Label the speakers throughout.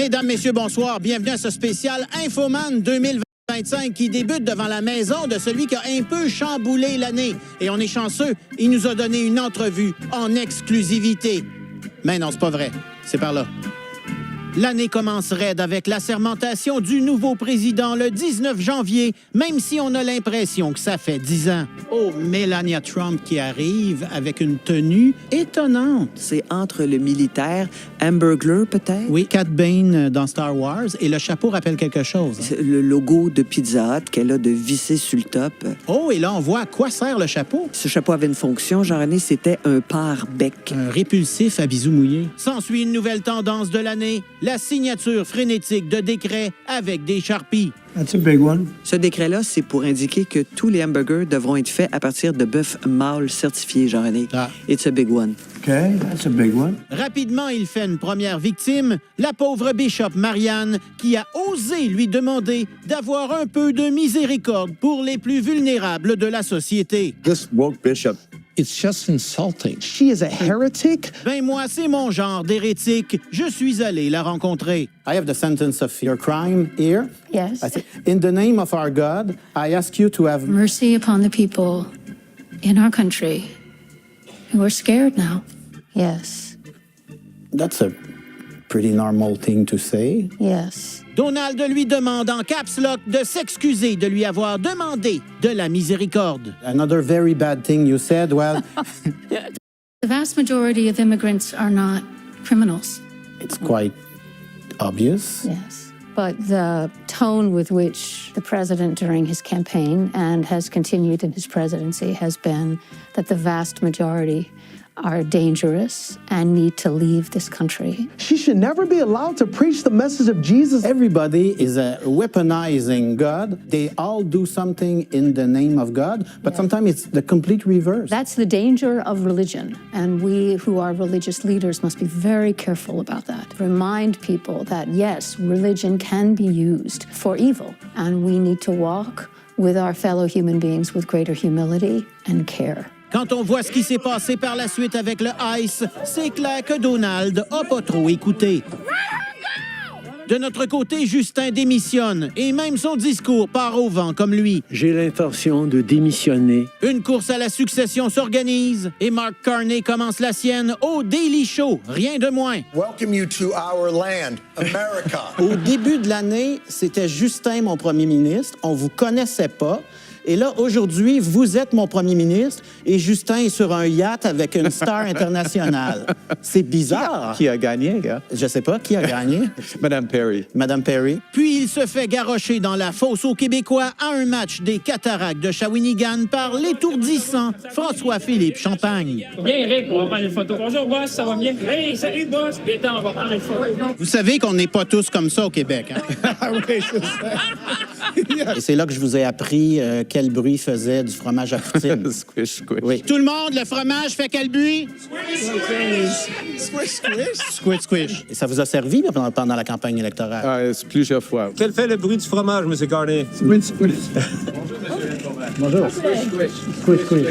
Speaker 1: Mesdames, messieurs, bonsoir. Bienvenue à ce spécial Infoman 2025 qui débute devant la maison de celui qui a un peu chamboulé l'année. Et on est chanceux, il nous a donné une entrevue en exclusivité. Mais non, c'est pas vrai. C'est par là. L'année commence raide avec l'assermentation du nouveau président le 19 janvier, même si on a l'impression que ça fait 10 ans. Oh, Melania Trump qui arrive avec une tenue étonnante.
Speaker 2: C'est entre le militaire, hamburger peut-être?
Speaker 1: Oui, Cat Bane dans Star Wars, et le chapeau rappelle quelque chose. Hein?
Speaker 2: C'est le logo de Pizza Hut qu'elle a de visser sur le top.
Speaker 1: Oh, et là, on voit à quoi sert le chapeau.
Speaker 2: Ce chapeau avait une fonction, Jean-René, c'était un pare-bec.
Speaker 1: Un répulsif à bisous mouillés. S'ensuit une nouvelle tendance de l'année, la signature frénétique de décrets avec des Sharpies.
Speaker 3: That's a big one.
Speaker 2: Ce décret-là, c'est pour indiquer que tous les hamburgers devront être faits à partir de bœuf mâle certifié, Jean-René.
Speaker 1: Ah.
Speaker 2: It's a big one.
Speaker 3: Okay, that's a big one.
Speaker 1: Rapidement, il fait une première victime, la pauvre Bishop Marianne, qui a osé lui demander d'avoir un peu de miséricorde pour les plus vulnérables de la société.
Speaker 4: This woke bishop.
Speaker 5: It's just insulting. She is a heretic.
Speaker 1: Ben moi, c'est mon genre d'hérétique. Je suis allé la rencontrer.
Speaker 6: I have the sentence of your crime here.
Speaker 7: Yes.
Speaker 6: I say, in the name of our God, I ask you to have
Speaker 7: Mercy upon the people in our country who are scared now. Yes.
Speaker 6: That's a pretty normal thing to say.
Speaker 7: Yes.
Speaker 1: Donald lui demande en caps lock de s'excuser de lui avoir demandé de la miséricorde.
Speaker 6: Another very bad thing you said, well,
Speaker 7: The vast majority of immigrants are not criminals.
Speaker 6: it's quite obvious.
Speaker 7: Yes. But the tone with which the president during his campaign and has continued in his presidency has been that the vast majority are dangerous and need to leave this country.
Speaker 8: She should never be allowed to preach the message of Jesus.
Speaker 6: Everybody is weaponizing God. They all do something in the name of God, but sometimes it's the complete reverse.
Speaker 7: That's the danger of religion, and we who are religious leaders must be very careful about that. Remind people that, yes, religion can be used for evil, and we need to walk with our fellow human beings with greater humility and care.
Speaker 1: Quand on voit ce qui s'est passé par la suite avec le ICE, c'est clair que Donald a pas trop écouté. De notre côté, Justin démissionne et même son discours part au vent comme lui.
Speaker 3: J'ai l'intention de démissionner.
Speaker 1: Une course à la succession s'organise et Mark Carney commence la sienne au Daily Show, rien de moins.
Speaker 9: Welcome you to our land, America.
Speaker 6: Au début de l'année, c'était Justin, mon premier ministre. On vous connaissait pas. Et là, aujourd'hui, vous êtes mon premier ministre et Justin est sur un yacht avec une star internationale. C'est bizarre.
Speaker 4: Qui a gagné, gars?
Speaker 6: Je sais pas qui a gagné.
Speaker 4: Madame Perry.
Speaker 6: Madame Perry.
Speaker 1: Puis il se fait garrocher dans la fosse aux Québécois à un match des Cataractes de Shawinigan par l'étourdissant François-Philippe Champagne.
Speaker 10: Bien, Rick, on va prendre une photo. Bonjour, boss, ça va bien? Hey, salut, boss! Attends, on va prendre une photo.
Speaker 1: Vous savez qu'on n'est pas tous comme ça au Québec. Hein?
Speaker 4: Ah oui, je sais.
Speaker 6: Et c'est là que je vous ai appris quel bruit faisait du fromage à poutine.
Speaker 4: Squish, squish.
Speaker 6: Oui.
Speaker 1: Tout le monde, le fromage fait quel bruit?
Speaker 4: Squish, squish.
Speaker 1: Squish, squish.
Speaker 6: Et ça vous a servi pendant la campagne électorale?
Speaker 4: Ah, c'est plusieurs fois.
Speaker 11: Quel fait le bruit du fromage, M. Carney?
Speaker 3: Squish, squish. Bonjour. Squish, squish.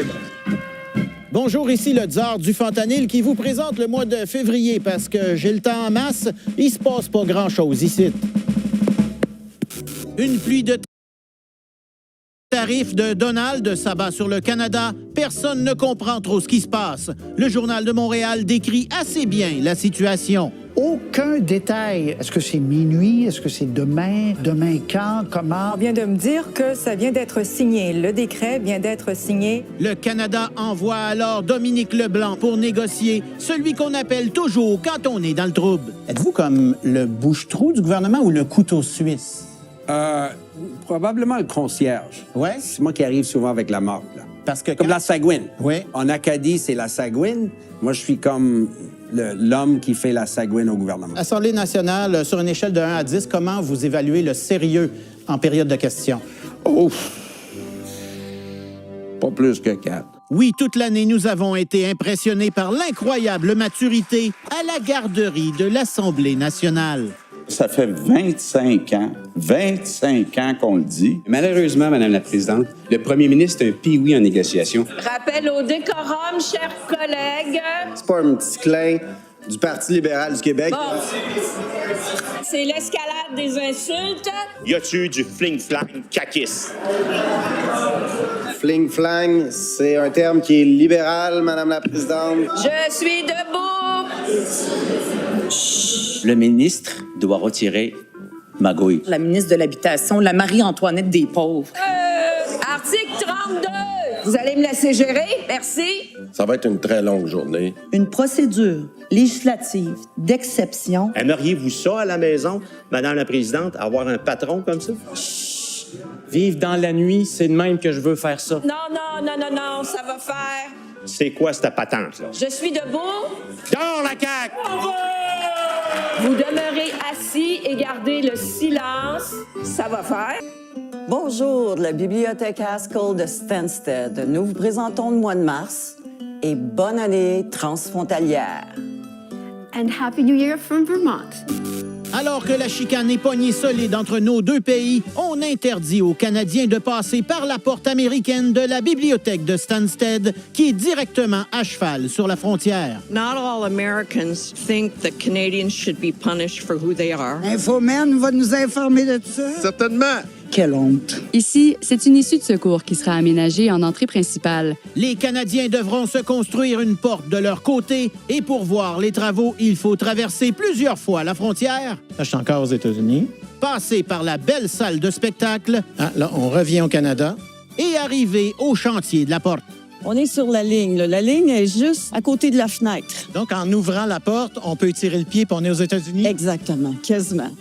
Speaker 1: Bonjour, ici le tsar du fentanyl qui vous présente le mois de février parce que j'ai le temps en masse, il se passe pas grand-chose ici. Une pluie de tarifs de Donald s'abat sur le Canada. Personne ne comprend trop ce qui se passe. Le Journal de Montréal décrit assez bien la situation.
Speaker 12: Aucun détail. Est-ce que c'est minuit? Est-ce que c'est demain? Demain quand? Comment?
Speaker 13: On vient de me dire que ça vient d'être signé. Le décret vient d'être signé.
Speaker 1: Le Canada envoie alors Dominique Leblanc pour négocier, celui qu'on appelle toujours quand on est dans le trouble.
Speaker 6: Êtes-vous comme le bouche-trou du gouvernement ou le couteau suisse?
Speaker 14: Probablement le concierge.
Speaker 6: Ouais?
Speaker 14: C'est moi qui arrive souvent avec la marque, là.
Speaker 6: Parce que
Speaker 14: comme la Sagouine.
Speaker 6: Oui.
Speaker 14: En Acadie, c'est la Sagouine. Moi, je suis comme l'homme qui fait la Sagouine au gouvernement.
Speaker 6: Assemblée nationale, sur une échelle de 1 à 10, comment vous évaluez le sérieux en période de questions?
Speaker 14: Oh! Pas plus que 4.
Speaker 1: Oui, toute l'année, nous avons été impressionnés par l'incroyable maturité à la garderie de l'Assemblée nationale.
Speaker 15: Ça fait 25 ans qu'on le dit.
Speaker 16: Malheureusement, Madame la Présidente, le premier ministre est un pioui en négociation.
Speaker 17: Rappel au décorum, chers collègues.
Speaker 18: C'est pas un petit clin
Speaker 14: du Parti libéral du Québec.
Speaker 17: Bon. C'est l'escalade des insultes.
Speaker 18: Y a-tu du fling-flang caquiste?
Speaker 14: Fling-flang, c'est un terme qui est libéral, Madame la Présidente.
Speaker 17: Je suis debout.
Speaker 15: Le ministre doit retirer Magouille.
Speaker 19: La ministre de l'Habitation, la Marie-Antoinette des pauvres.
Speaker 17: Article 32. Vous allez me laisser gérer? Merci.
Speaker 15: Ça va être une très longue journée.
Speaker 19: Une procédure législative d'exception.
Speaker 18: Aimeriez-vous ça à la maison, Madame la Présidente, avoir un patron comme ça?
Speaker 11: Vivre dans la nuit, c'est de même que je veux faire ça.
Speaker 17: Non, ça va faire.
Speaker 18: C'est quoi cette patente, là?
Speaker 17: Je suis debout.
Speaker 18: Dehors la CAQ!
Speaker 17: Vous demeurez assis et gardez le silence. Ça va faire.
Speaker 19: Bonjour, de la Bibliothèque Haskell de Stansted. Nous vous présentons le mois de mars et bonne année transfrontalière.
Speaker 7: And Happy New Year from Vermont.
Speaker 1: Alors que la chicane est pognée solide entre nos deux pays, on interdit aux Canadiens de passer par la porte américaine de la bibliothèque de Stansted, qui est directement à cheval sur la frontière.
Speaker 17: Not all Americans think that Canadians should be punished for who they are.
Speaker 12: Infoman va nous informer de ça.
Speaker 15: Certainement.
Speaker 12: Quelle honte.
Speaker 20: Ici, c'est une issue de secours qui sera aménagée en entrée principale.
Speaker 1: Les Canadiens devront se construire une porte de leur côté et pour voir les travaux, il faut traverser plusieurs fois la frontière.
Speaker 6: Là, je suis encore aux États-Unis.
Speaker 1: Passer par la belle salle de spectacle.
Speaker 6: Ah, là, on revient au Canada.
Speaker 1: Et arriver au chantier de la porte.
Speaker 19: On est sur la ligne. Là. La ligne est juste à côté de la fenêtre.
Speaker 6: Donc, en ouvrant la porte, on peut étirer le pied et on est aux États-Unis?
Speaker 19: Exactement, quasiment.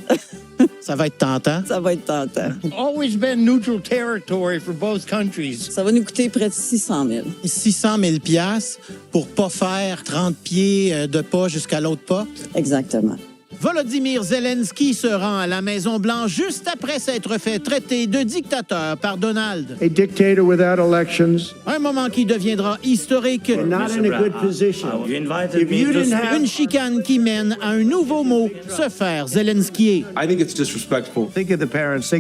Speaker 6: Ça va être tentant.
Speaker 19: Ça va être tentant.
Speaker 3: Always been neutral territory for both countries.
Speaker 19: Ça va nous coûter près de 600 000.
Speaker 6: 600 000 $ pour pas faire 30 pieds de pas jusqu'à l'autre porte?
Speaker 19: Exactement.
Speaker 1: Volodymyr Zelensky se rend à la Maison-Blanche juste après s'être fait traiter de dictateur par Donald.
Speaker 3: A dictator without elections.
Speaker 1: Un moment qui deviendra historique.
Speaker 3: Not in a good position. If you didn't have...
Speaker 1: Une chicane qui mène à un nouveau mot, se faire Zelensky.
Speaker 4: I think it's disrespectful.
Speaker 3: Think of the parents,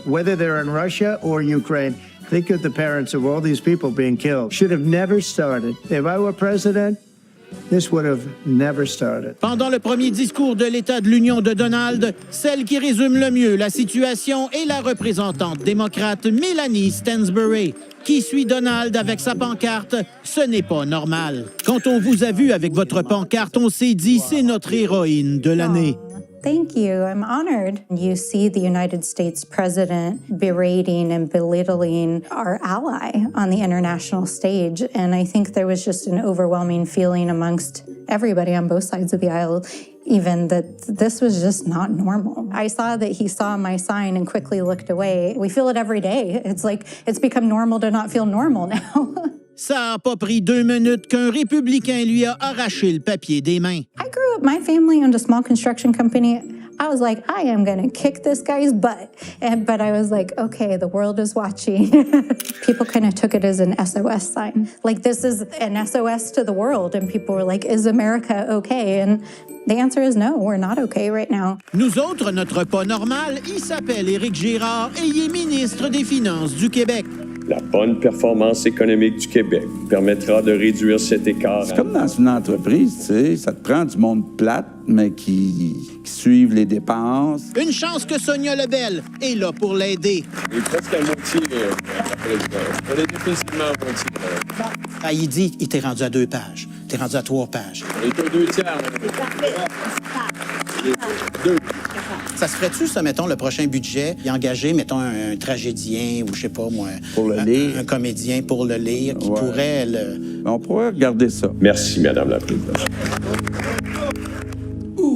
Speaker 3: whether they're in Russia or Ukraine, think of the parents of all these people being killed. Should have never started. If I were president, this would have never started.
Speaker 1: Pendant le premier discours de l'État de l'Union de Donald, celle qui résume le mieux la situation est la représentante démocrate Melanie Stansbury, qui suit Donald avec sa pancarte « Ce n'est pas normal ». Quand on vous a vu avec votre pancarte, on s'est dit « C'est notre héroïne de l'année ».
Speaker 21: Thank you. I'm honored. You see the United States president berating and belittling our ally on the international stage. And I think there was just an overwhelming feeling amongst everybody on both sides of the aisle, even that this was just not normal. I saw that he saw my sign and quickly looked away. We feel it every day. It's like it's become normal to not feel normal now.
Speaker 1: Ça a pas pris 2 minutes qu'un républicain lui a arraché le papier des mains.
Speaker 21: I grew up, my family owned a small construction company. I was like, I am going to kick this guy's butt. But I was like, okay, the world is watching. People kind of took it as an SOS sign. Like, this is an SOS to the world. And people were like, is America okay? And the answer is no, we're not okay right now.
Speaker 1: Nous autres, notre pas normal, il s'appelle Éric Girard et il est ministre des Finances du Québec.
Speaker 22: La bonne performance économique du Québec permettra de réduire cet écart.
Speaker 15: C'est comme dans une entreprise, tu sais, ça te prend du monde plate, mais qui suivent les dépenses.
Speaker 1: Une chance que Sonia Lebel est là pour l'aider.
Speaker 22: Il est presque à moitié, la présidente. On est difficilement à moitié.
Speaker 6: Ah, il dit, il t'est rendu à 2 pages. T'es rendu à 3 pages.
Speaker 22: On est aux 2 tiers.
Speaker 6: Ça se ferait-tu, ça, mettons, le prochain budget, y engager, mettons, un tragédien ou, je sais pas, moi,
Speaker 15: pour le lire.
Speaker 6: Un comédien pour le lire qui pourrait le...
Speaker 15: On pourrait regarder ça.
Speaker 22: Merci, Madame la Présidente.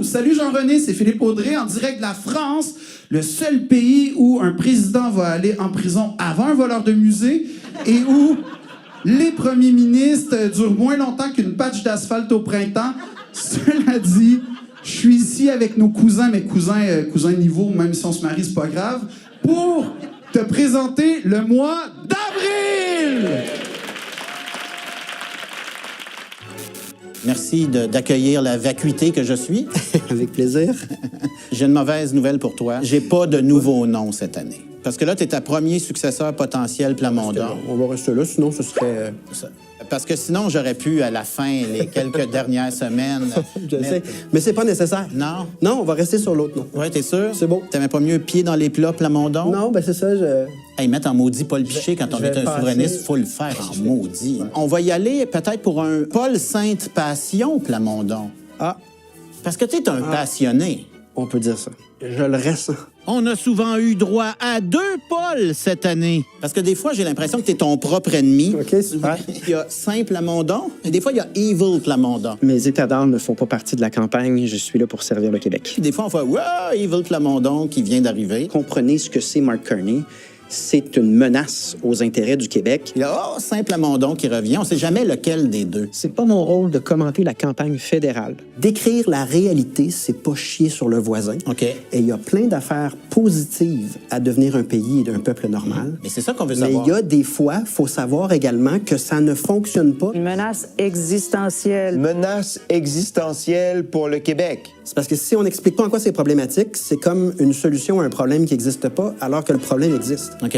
Speaker 23: Salut Jean-René, c'est Philippe Audrey en direct de la France, le seul pays où un président va aller en prison avant un voleur de musée et où les premiers ministres durent moins longtemps qu'une patch d'asphalte au printemps. Cela dit, je suis ici avec nos cousins, mes cousins niveau, même si on se marie, c'est pas grave, pour te présenter le mois d'avril!
Speaker 6: Merci d'accueillir la vacuité que je suis. Avec plaisir. J'ai une mauvaise nouvelle pour toi. J'ai pas de nouveau nom cette année. Parce que là, tu es ta premier successeur potentiel Plamondon.
Speaker 3: On va rester là, sinon ce serait...
Speaker 6: Parce que sinon, j'aurais pu, à la fin, les quelques dernières semaines...
Speaker 2: Je sais, mais c'est pas nécessaire.
Speaker 6: Non?
Speaker 2: Non, on va rester sur l'autre nom.
Speaker 6: Ouais, t'es sûr?
Speaker 2: C'est beau.
Speaker 6: T'aimais pas mieux pied dans les plats, Plamondon?
Speaker 2: Non, ben c'est ça,
Speaker 6: Hey, mettre en maudit Paul Piché quand on est un souverainiste, faut le faire en maudit. On va y aller peut-être pour un Paul Sainte-Passion, Plamondon.
Speaker 2: Ah.
Speaker 6: Parce que t'es un passionné.
Speaker 2: On peut dire ça. Je le ressens.
Speaker 1: On a souvent eu droit à 2 Paul cette année.
Speaker 6: Parce que des fois, j'ai l'impression que t'es ton propre ennemi.
Speaker 2: OK, super.
Speaker 6: Il y a Saint Plamondon, et des fois, il y a Evil Plamondon.
Speaker 2: Mes états d'âme ne font pas partie de la campagne. Je suis là pour servir le Québec.
Speaker 6: Des fois, on fait « Wow, Evil Plamondon qui vient d'arriver. »
Speaker 2: Comprenez ce que c'est Mark Carney. C'est une menace aux intérêts du Québec.
Speaker 6: Il y a Saint Plamondon qui revient. On sait jamais lequel des deux.
Speaker 2: C'est pas mon rôle de commenter la campagne fédérale. Décrire la réalité, c'est pas chier sur le voisin.
Speaker 6: OK.
Speaker 2: Et il y a plein d'affaires positives à devenir un pays et un peuple normal.
Speaker 6: Mais c'est ça qu'on veut
Speaker 2: Mais
Speaker 6: savoir.
Speaker 2: il y a des fois, il faut savoir également que ça ne fonctionne pas.
Speaker 17: Une menace existentielle.
Speaker 9: Menace existentielle pour le Québec.
Speaker 2: C'est parce que si on n'explique pas en quoi c'est problématique, c'est comme une solution à un problème qui n'existe pas, alors que le problème existe.
Speaker 6: OK.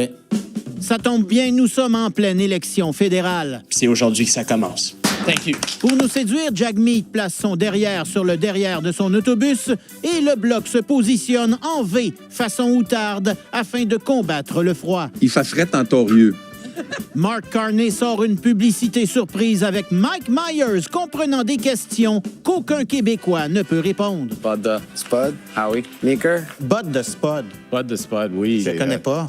Speaker 1: Ça tombe bien, nous sommes en pleine élection fédérale.
Speaker 11: C'est aujourd'hui que ça commence. Thank you.
Speaker 1: Pour nous séduire, Jagmeet place son derrière sur le derrière de son autobus et le bloc se positionne en V, façon outarde, afin de combattre le froid.
Speaker 15: Il fasserait tentorieux.
Speaker 1: Mark Carney sort une publicité surprise avec Mike Myers comprenant des questions qu'aucun Québécois ne peut répondre.
Speaker 4: Bud the
Speaker 9: Spud?
Speaker 4: Ah oui.
Speaker 9: Meeker?
Speaker 6: Bud de Spud.
Speaker 4: Bud the Spud, oui.
Speaker 6: Je connais pas.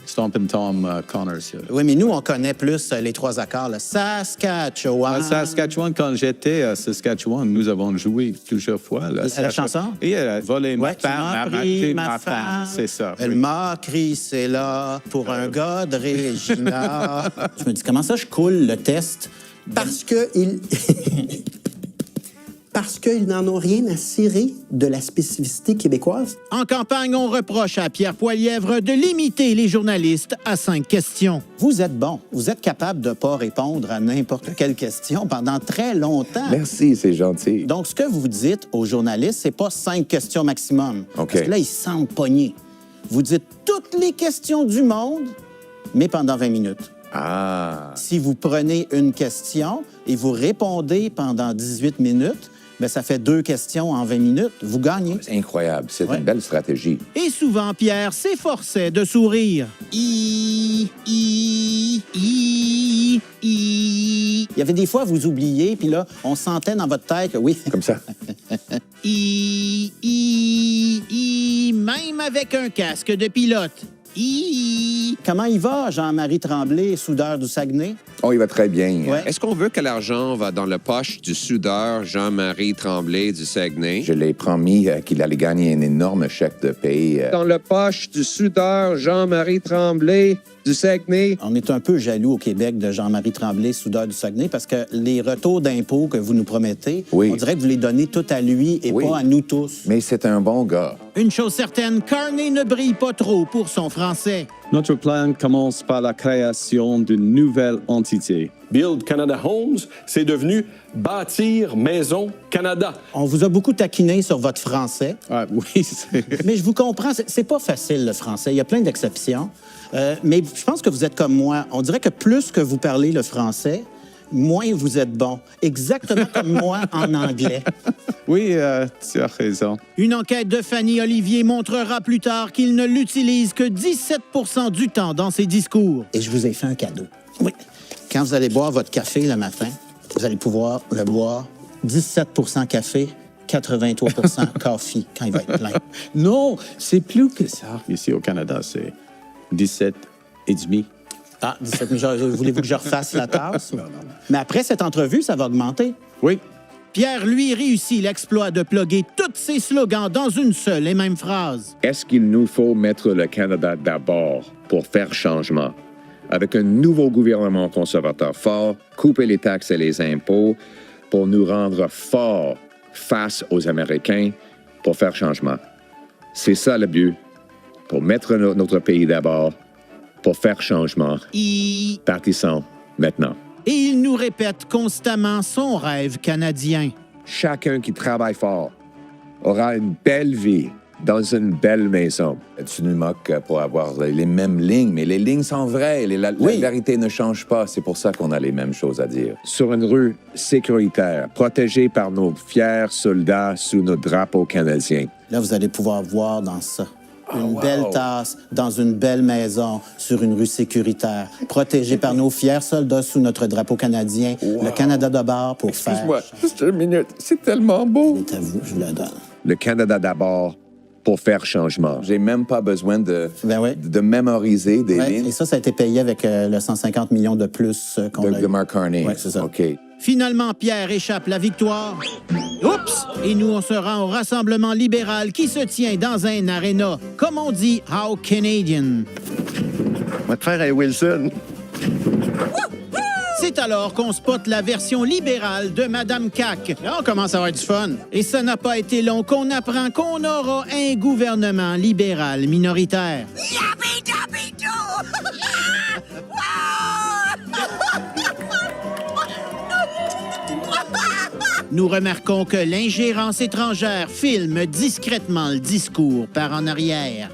Speaker 4: Stompin' Tom Connors.
Speaker 6: Oui, mais nous, on connaît plus les 3 accords. Là. Saskatchewan.
Speaker 4: À Saskatchewan, quand j'étais à Saskatchewan, nous avons joué plusieurs fois. Là,
Speaker 6: la chanson?
Speaker 4: Et elle a volé ma
Speaker 6: Ouais, tu m'as
Speaker 4: femme,
Speaker 6: pris ma
Speaker 4: femme.
Speaker 6: femme.
Speaker 4: C'est ça.
Speaker 6: Elle
Speaker 4: oui.
Speaker 6: m'a crissé là pour un gars de Regina. Je me dis, comment ça je coule le test?
Speaker 2: Parce que parce qu'ils n'en ont rien à cirer de la spécificité québécoise.
Speaker 1: En campagne, on reproche à Pierre Poilièvre de limiter les journalistes à 5 questions.
Speaker 6: Vous êtes bon. Vous êtes capable de ne pas répondre à n'importe quelle question pendant très longtemps.
Speaker 15: Merci, c'est gentil.
Speaker 6: Donc, ce que vous dites aux journalistes, c'est pas 5 questions maximum.
Speaker 15: OK.
Speaker 6: Parce que là, ils se sentent pognés. Vous dites toutes les questions du monde, mais pendant 20 minutes.
Speaker 15: Ah.
Speaker 6: Si vous prenez une question et vous répondez pendant 18 minutes, bien, ça fait 2 questions en 20 minutes. Vous gagnez.
Speaker 15: C'est incroyable. C'est une belle stratégie.
Speaker 1: Et souvent, Pierre s'efforçait de sourire.
Speaker 6: Il y avait des fois, vous oubliez, puis là, on sentait dans votre tête que oui.
Speaker 15: Comme ça.
Speaker 1: Même avec un casque de pilote.
Speaker 6: Comment il va, Jean-Marie Tremblay, soudeur du Saguenay?
Speaker 15: Oh, il va très bien.
Speaker 6: Ouais.
Speaker 5: Est-ce qu'on veut que l'argent va dans la poche du soudeur Jean-Marie Tremblay du Saguenay?
Speaker 15: Je l'ai promis qu'il allait gagner un énorme chèque de paye.
Speaker 5: Dans la poche du soudeur Jean-Marie Tremblay du Saguenay?
Speaker 6: On est un peu jaloux au Québec de Jean-Marie Tremblay, soudeur du Saguenay, parce que les retours d'impôts que vous nous promettez,
Speaker 15: Oui.
Speaker 6: on dirait que vous les donnez tout à lui et
Speaker 15: Oui.
Speaker 6: pas à nous tous.
Speaker 15: Mais c'est un bon gars.
Speaker 1: Une chose certaine, Carney ne brille pas trop pour son français.
Speaker 4: Notre plan commence par la création d'une nouvelle entité.
Speaker 8: Build Canada Homes, c'est devenu Bâtir Maison Canada.
Speaker 6: On vous a beaucoup taquiné sur votre français.
Speaker 4: Ah, oui, c'est...
Speaker 6: Mais je vous comprends, c'est pas facile le français. Il y a plein d'exceptions. Mais je pense que vous êtes comme moi. On dirait que plus que vous parlez le français, moins vous êtes bon. Exactement comme moi en anglais.
Speaker 4: Oui, tu as raison.
Speaker 1: Une enquête de Fanny Olivier montrera plus tard qu'il ne l'utilise que 17 % du temps dans ses discours.
Speaker 6: Et je vous ai fait un cadeau. Oui. Quand vous allez boire votre café le matin, vous allez pouvoir le boire 17 % café, 83 % coffee quand il va être plein.
Speaker 4: Non, c'est plus que ça. Ici au Canada, c'est 17 et demi.
Speaker 6: Ah, 17 000, voulez-vous que je refasse la tasse? Non. Mais après cette entrevue, ça va augmenter.
Speaker 4: Oui.
Speaker 1: Pierre, lui, réussit l'exploit de plugger tous ses slogans dans une seule et même phrase.
Speaker 24: Est-ce qu'il nous faut mettre le Canada d'abord pour faire changement? Avec un nouveau gouvernement conservateur fort, couper les taxes et les impôts pour nous rendre forts face aux Américains pour faire changement. C'est ça le but, pour mettre notre pays d'abord, pour faire changement. Partissons maintenant.
Speaker 1: Et il nous répète constamment son rêve canadien.
Speaker 24: Chacun qui travaille fort aura une belle vie dans une belle maison.
Speaker 15: Tu nous moques pour avoir les mêmes lignes, mais les lignes sont vraies. La vérité ne change pas. C'est pour ça qu'on a les mêmes choses à dire.
Speaker 24: Sur une rue sécuritaire, protégée par nos fiers soldats sous nos drapeaux canadiens.
Speaker 6: Là, vous allez pouvoir voir dans ça. Une belle tasse dans une belle maison sur une rue sécuritaire, protégée par nos fiers soldats sous notre drapeau canadien, le Canada d'abord pour faire...
Speaker 24: Excuse-moi, juste une minute. C'est tellement beau.
Speaker 6: C'est à vous, je vous le donne.
Speaker 24: Le Canada d'abord pour faire changement.
Speaker 15: J'ai même pas besoin de mémoriser des lignes.
Speaker 6: Et ça a été payé avec le 150 millions de plus qu'on a eu.
Speaker 15: De Mark Carney.
Speaker 6: Oui, c'est ça.
Speaker 15: OK.
Speaker 1: Finalement, Pierre échappe la victoire. Oups! Et nous, on se rend au Rassemblement libéral qui se tient dans un aréna. Comme on dit, how Canadian.
Speaker 3: On va te faire un Wilson.
Speaker 1: C'est alors qu'on spotte la version libérale de Madame CAQ. Là, on commence à avoir du fun. Et ça n'a pas été long qu'on apprend qu'on aura un gouvernement libéral minoritaire. Nous remarquons que l'ingérence étrangère filme discrètement le discours par en arrière.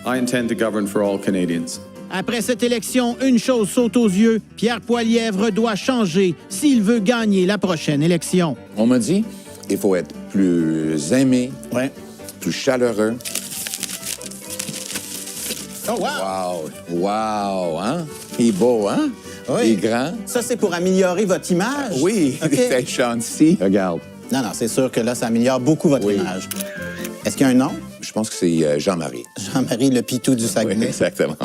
Speaker 10: I intend to govern for all Canadians.
Speaker 1: Après cette élection, une chose saute aux yeux. Pierre Poilievre doit changer s'il veut gagner la prochaine élection.
Speaker 15: On m'a dit, il faut être plus aimé, plus chaleureux.
Speaker 6: Oh, wow!
Speaker 15: Wow, hein? Il est beau, hein?
Speaker 6: Oui.
Speaker 15: Il est grand.
Speaker 6: Ça, c'est pour améliorer votre image?
Speaker 15: Oui, c'est gentil.
Speaker 24: Regarde.
Speaker 6: Non, c'est sûr que là, ça améliore beaucoup votre image. Est-ce qu'il y a un nom?
Speaker 15: Je pense que c'est Jean-Marie.
Speaker 6: Jean-Marie, le pitou du Saguenay.
Speaker 15: Oui, exactement.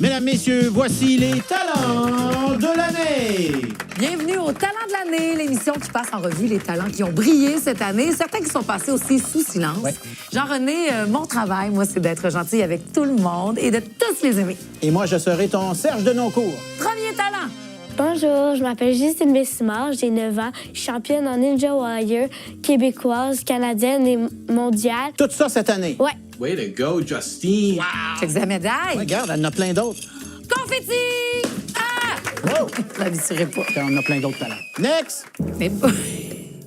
Speaker 1: Mesdames, Messieurs, voici les talents de l'année.
Speaker 13: Bienvenue au Talent de l'année, l'émission qui passe en revue les talents qui ont brillé cette année, certains qui sont passés aussi sous silence. Jean-René, mon travail, moi, c'est d'être gentil avec tout le monde et de tous les aimer.
Speaker 1: Et moi, je serai ton Serge de Noncourt.
Speaker 13: Premier talent.
Speaker 14: Bonjour, je m'appelle Justine Bessimard, j'ai 9 ans, championne en Ninja Warrior, québécoise, canadienne et mondiale.
Speaker 1: Tout ça cette année?
Speaker 14: Ouais.
Speaker 10: Way to go, Justine!
Speaker 13: Wow! Check sa médaille.
Speaker 1: Regarde, elle en a plein d'autres.
Speaker 13: Confetti! Ah!
Speaker 1: Wow!
Speaker 13: Je l'habituerai pas.
Speaker 1: On a plein d'autres talents. Next!
Speaker 13: Mais pas.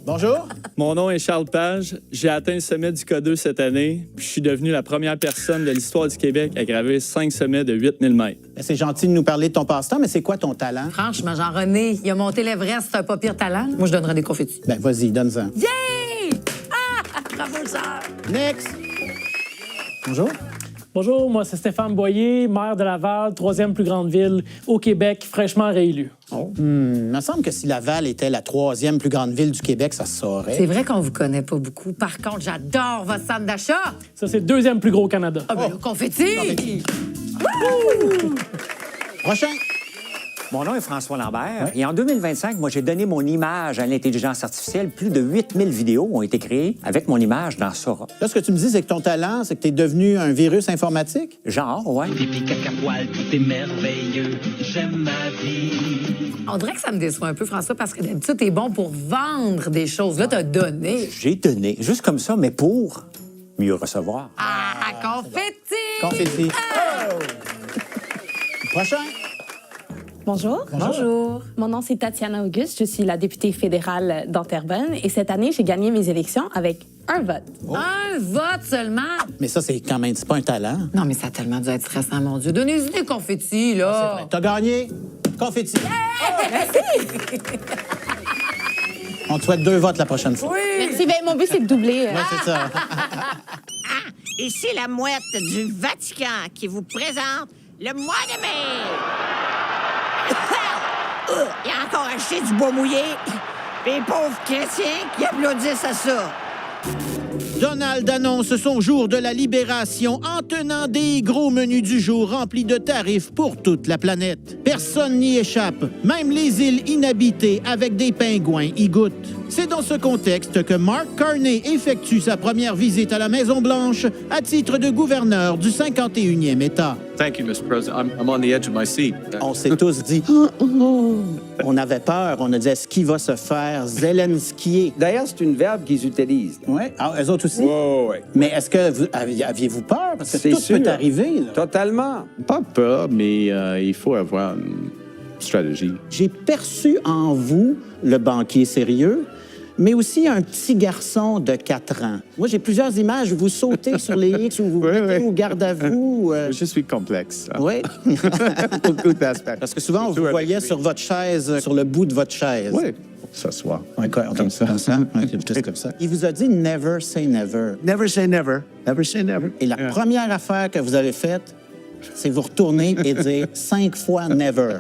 Speaker 1: Bonjour.
Speaker 16: Mon nom est Charles Page. J'ai atteint le sommet du K2 cette année, puis je suis devenu la première personne de l'histoire du Québec à graver 5 sommets de 8000 mètres.
Speaker 1: C'est gentil de nous parler de ton passe-temps, mais c'est quoi ton talent?
Speaker 13: Franchement, Jean-René, il a monté l'Everest, c'est un pas pire talent. Moi, je donnerais des confettis.
Speaker 1: Ben, vas-y, donne-en.
Speaker 13: Yeah! Ah! Bravo, Charles!
Speaker 1: Next! Bonjour.
Speaker 25: Bonjour, moi c'est Stéphane Boyer, maire de Laval, 3e plus grande ville au Québec, fraîchement réélu.
Speaker 1: Il me semble que si Laval était la 3e plus grande ville du Québec, ça se saurait.
Speaker 13: C'est vrai qu'on vous connaît pas beaucoup. Par contre, j'adore votre centre d'achat.
Speaker 25: Ça, c'est le 2e plus gros au Canada.
Speaker 13: Ah, ben, le confetti!
Speaker 1: Prochain.
Speaker 26: Mon nom est François Lambert et en 2025, moi, j'ai donné mon image à l'intelligence artificielle. Plus de 8000 vidéos ont été créées avec mon image dans Sora.
Speaker 1: Là, ce que tu me dis, c'est que ton talent, c'est que tu es devenu un virus informatique?
Speaker 26: Genre, ouais.
Speaker 27: Pipi, caca, poil, tout est merveilleux, j'aime ma vie.
Speaker 13: On dirait que ça me déçoit un peu, François, parce que d'habitude, t'es bon pour vendre des choses. Là, t'as donné.
Speaker 26: J'ai donné, juste comme ça, mais pour mieux recevoir.
Speaker 13: Ah, confetti!
Speaker 1: Confetti.
Speaker 13: Oh!
Speaker 1: Prochain.
Speaker 28: Bonjour.
Speaker 13: Bonjour.
Speaker 28: Mon nom, c'est Tatiana Auguste. Je suis la députée fédérale d'Anterburn. Et cette année, j'ai gagné mes élections avec un vote.
Speaker 13: Oh. Un vote seulement?
Speaker 1: Mais ça, c'est quand même, c'est pas un talent.
Speaker 13: Non, mais ça a tellement dû être stressant, mon Dieu. Donnez-y des confettis, là.
Speaker 1: T'as gagné. Confetti.
Speaker 13: Hey, merci!
Speaker 1: On te souhaite 2 votes la prochaine fois.
Speaker 28: Oui. Merci. Ben, mon but, c'est de doubler.
Speaker 1: Ouais, c'est ça.
Speaker 29: Et c'est la mouette du Vatican qui vous présente le mois de mai. Il y a encore acheté du bois mouillé. Les pauvres chrétiens qui applaudissent à ça.
Speaker 1: Donald annonce son jour de la libération en tenant des gros menus du jour remplis de tarifs pour toute la planète. Personne n'y échappe, même les îles inhabitées avec des pingouins y goûtent. C'est dans ce contexte que Mark Carney effectue sa première visite à la Maison-Blanche à titre de gouverneur du 51e État.
Speaker 10: Thank you, Mr. President. I'm on the edge of my seat.
Speaker 6: On s'est tous dit... On avait peur. On a dit, est-ce qu'il va se faire Zelensky?
Speaker 30: D'ailleurs, c'est une verbe qu'ils utilisent.
Speaker 6: Oui. Ah, eux autres aussi?
Speaker 30: Oui.
Speaker 6: Mais est-ce que aviez-vous peur? Parce que tout peut arriver. Là.
Speaker 30: Totalement.
Speaker 4: Pas peur, mais il faut avoir une stratégie.
Speaker 6: J'ai perçu en vous le banquier sérieux, mais aussi un petit garçon de 4 ans. Moi, j'ai plusieurs images. Vous sautez sur les X ou vous mettez au garde à vous.
Speaker 4: Je suis complexe.
Speaker 6: Oui.
Speaker 4: Beaucoup d'aspects.
Speaker 6: Parce que souvent, on vous voyait sur votre chaise, sur le bout de votre chaise.
Speaker 4: Oui, s'asseoir.
Speaker 6: Ouais, comme ça. Comme ça. Ouais, juste comme ça. Il vous a dit never say never.
Speaker 3: Never say never. Never say never.
Speaker 6: Et la première affaire que vous avez faite, c'est vous retourner et dire 5 fois never.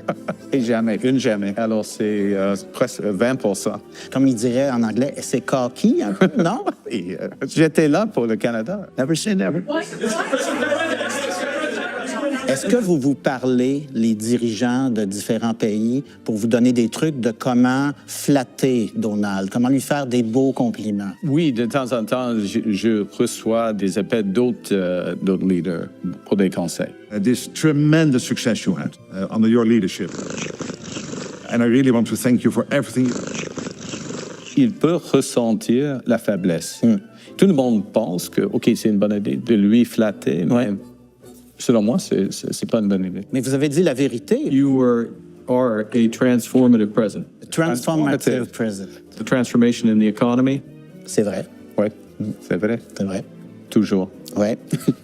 Speaker 4: Et jamais, une jamais. Alors, c'est presque 20%.
Speaker 6: Comme il dirait en anglais, c'est cocky un peu, non?
Speaker 4: Et, j'étais là pour le Canada.
Speaker 3: Never say never.
Speaker 6: Est-ce que vous parlez, les dirigeants de différents pays, pour vous donner des trucs de comment flatter Donald, comment lui faire des beaux compliments?
Speaker 4: Oui, de temps en temps, je reçois des appels d'autres leaders pour des conseils.
Speaker 7: This tremendous success you had under your leadership. And I really want to thank you for everything.
Speaker 4: Il peut ressentir la faiblesse. Tout le monde pense que, OK, c'est une bonne idée de lui flatter, mais selon moi, c'est pas une bonne idée.
Speaker 6: Mais vous avez dit la vérité.
Speaker 10: You are a transformative president.
Speaker 6: Transformative president.
Speaker 10: The transformation in the economy.
Speaker 6: C'est vrai.
Speaker 4: Oui, c'est vrai.
Speaker 6: C'est vrai.
Speaker 4: Toujours.
Speaker 6: Oui.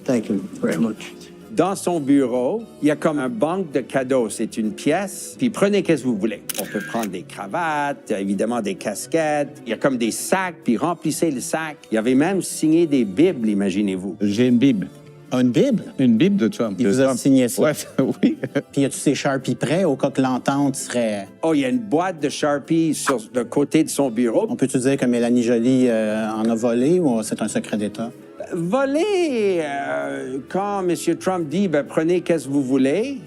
Speaker 30: Thank you very much. Dans son bureau, il y a comme un banque de cadeaux. C'est une pièce, puis prenez qu'est-ce que vous voulez. On peut prendre des cravates, évidemment des casquettes. Il y a comme des sacs, puis remplissez le sac. Il y avait même signé des bibles, imaginez-vous.
Speaker 4: J'ai une Bible.
Speaker 6: Une Bible?
Speaker 4: Une Bible de Trump.
Speaker 6: Il vous a signé ça?
Speaker 4: Ouais, oui.
Speaker 6: Puis y a-tu ces Sharpies prêts au cas que l'entente serait...
Speaker 30: Oh, il y a une boîte de Sharpies sur le côté de son bureau.
Speaker 6: On peut-tu dire que Mélanie Joly en a volé ou c'est un secret d'État?
Speaker 30: Voler, quand M. Trump dit « prenez qu'est-ce que vous voulez »,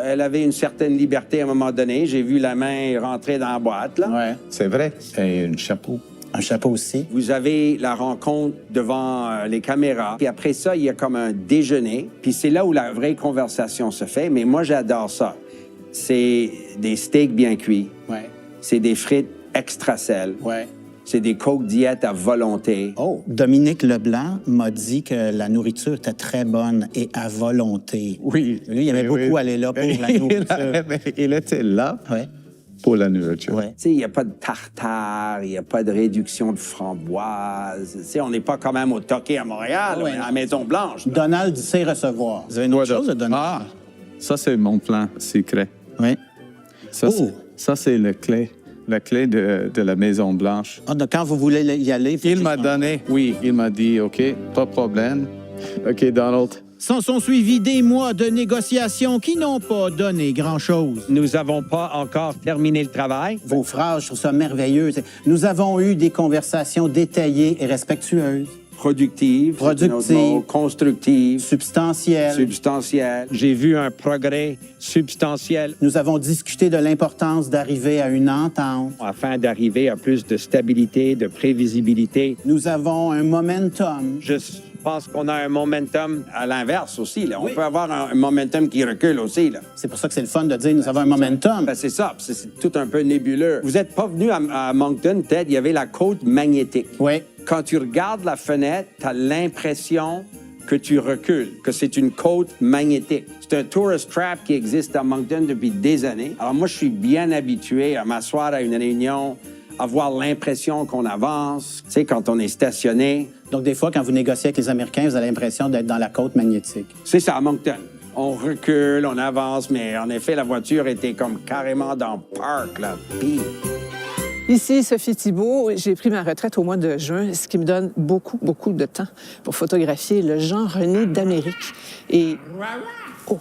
Speaker 30: elle avait une certaine liberté à un moment donné. J'ai vu la main rentrer dans la boîte, là.
Speaker 6: Ouais.
Speaker 4: C'est vrai. Et un chapeau.
Speaker 6: Un chapeau aussi.
Speaker 30: Vous avez la rencontre devant les caméras. Puis après ça, il y a comme un déjeuner. Puis c'est là où la vraie conversation se fait. Mais moi, j'adore ça. C'est des steaks bien cuits.
Speaker 6: Ouais.
Speaker 30: C'est des frites extra sel.
Speaker 6: Ouais.
Speaker 30: C'est des Coke diète à volonté.
Speaker 6: Oh, Dominique Leblanc m'a dit que la nourriture était très bonne et à volonté.
Speaker 4: Oui.
Speaker 6: Lui, il aimait beaucoup aller là pour la nourriture.
Speaker 4: Il était là pour la nourriture.
Speaker 30: Tu sais, il n'y a pas de tartare, il n'y a pas de réduction de framboise. Tu sais, on n'est pas quand même au Toqué à Montréal, on est à la Maison-Blanche.
Speaker 6: Donald sait recevoir. Vous avez une autre chose à donner?
Speaker 4: Ah, ça, c'est mon plan secret.
Speaker 6: Oui.
Speaker 4: Ça, c'est la clé de la Maison-Blanche.
Speaker 6: Ah, donc quand vous voulez y aller...
Speaker 4: Il m'a donné, il m'a dit, OK, pas de problème. OK, Donald.
Speaker 1: S'en sont suivis des mois de négociations qui n'ont pas donné grand-chose.
Speaker 30: Nous n'avons pas encore terminé le travail.
Speaker 6: Vos phrases, je trouve ça merveilleux. Nous avons eu des conversations détaillées et respectueuses.
Speaker 30: Productive, constructive,
Speaker 6: substantielle.
Speaker 30: J'ai vu un progrès substantiel.
Speaker 6: Nous avons discuté de l'importance d'arriver à une entente.
Speaker 30: Afin d'arriver à plus de stabilité, de prévisibilité.
Speaker 6: Nous avons un momentum.
Speaker 30: Je pense qu'on a un momentum à l'inverse aussi. Là. On peut avoir un momentum qui recule aussi.
Speaker 6: C'est pour ça que c'est le fun de dire nous avons un momentum.
Speaker 30: C'est ça, c'est tout un peu nébuleux. Vous n'êtes pas venu à Moncton, Ted, il y avait la côte magnétique.
Speaker 6: Oui.
Speaker 30: Quand tu regardes la fenêtre, tu as l'impression que tu recules, que c'est une côte magnétique. C'est un tourist trap qui existe à Moncton depuis des années. Alors moi, je suis bien habitué à m'asseoir à une réunion, avoir l'impression qu'on avance, tu sais, quand on est stationné.
Speaker 6: Donc des fois, quand vous négociez avec les Américains, vous avez l'impression d'être dans la côte magnétique.
Speaker 30: C'est ça, à Moncton. On recule, on avance, mais en effet, la voiture était comme carrément dans le parc, là. Pire.
Speaker 11: Ici, Sophie Thibault. J'ai pris ma retraite au mois de juin, ce qui me donne beaucoup, beaucoup de temps pour photographier le Jean-René d'Amérique. Et... Oh!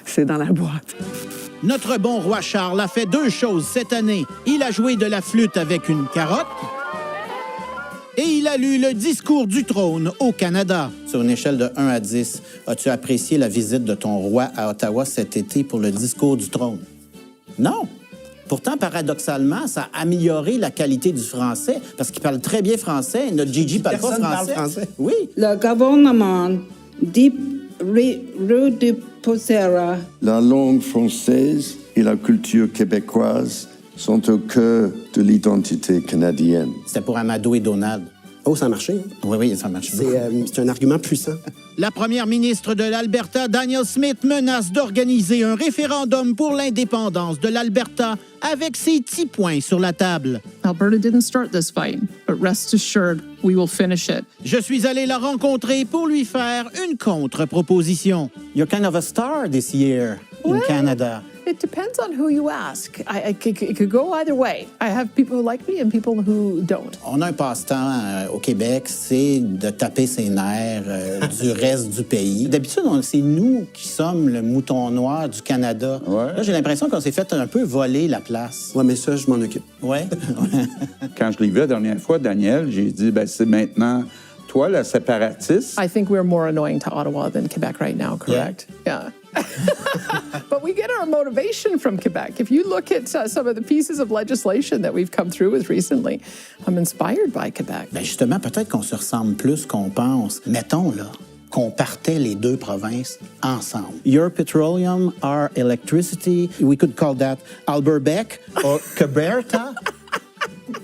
Speaker 11: C'est dans la boîte.
Speaker 1: Notre bon roi Charles a fait 2 choses cette année. Il a joué de la flûte avec une carotte et il a lu le discours du trône au Canada.
Speaker 6: Sur une échelle de 1 à 10, as-tu apprécié la visite de ton roi à Ottawa cet été pour le discours du trône? Non. Pourtant, paradoxalement, ça a amélioré la qualité du français parce qu'il parle très bien français. Notre Gigi parle pas français. Oui.
Speaker 12: Le gouvernement dit Posera.
Speaker 17: La langue française et la culture québécoise sont au cœur de l'identité canadienne.
Speaker 6: C'était pour Amadou et Donald.
Speaker 2: Oh, ça a marché.
Speaker 6: Oui, oui, ça marche.
Speaker 2: C'est un argument puissant.
Speaker 1: La première ministre de l'Alberta, Danielle Smith, menace d'organiser un référendum pour l'indépendance de l'Alberta avec ses 10 points sur la table.
Speaker 11: Alberta didn't start this fight, but rest assured, we will finish it.
Speaker 1: Je suis allé la rencontrer pour lui faire une contre-proposition.
Speaker 6: You're kind of a star this year in Canada.
Speaker 11: It depends on who you ask. It could go either way. I have people who like me and people who don't.
Speaker 6: On a un passe-temps au Québec, c'est de taper ses nerfs du reste du pays. D'habitude, c'est nous qui sommes le mouton noir du Canada.
Speaker 5: Ouais.
Speaker 6: Là, j'ai l'impression qu'on s'est fait un peu voler la place.
Speaker 2: Ouais, mais ça, je m'en occupe.
Speaker 6: Ouais.
Speaker 5: Quand je l'ai vu la dernière fois, Daniel, j'ai dit, ben, c'est maintenant toi, le séparatiste.
Speaker 11: I think we're more annoying to Ottawa than Quebec right now, correct? Yeah. But we get our motivation from Quebec. If you look at some of the pieces of legislation that we've come through with recently, I'm inspired by Quebec.
Speaker 6: Ben justement, peut-être qu'on se ressemble plus qu'on pense. Mettons, là, qu'on partait les deux provinces ensemble. Your petroleum, our electricity, we could call that Alberbec or Queberta.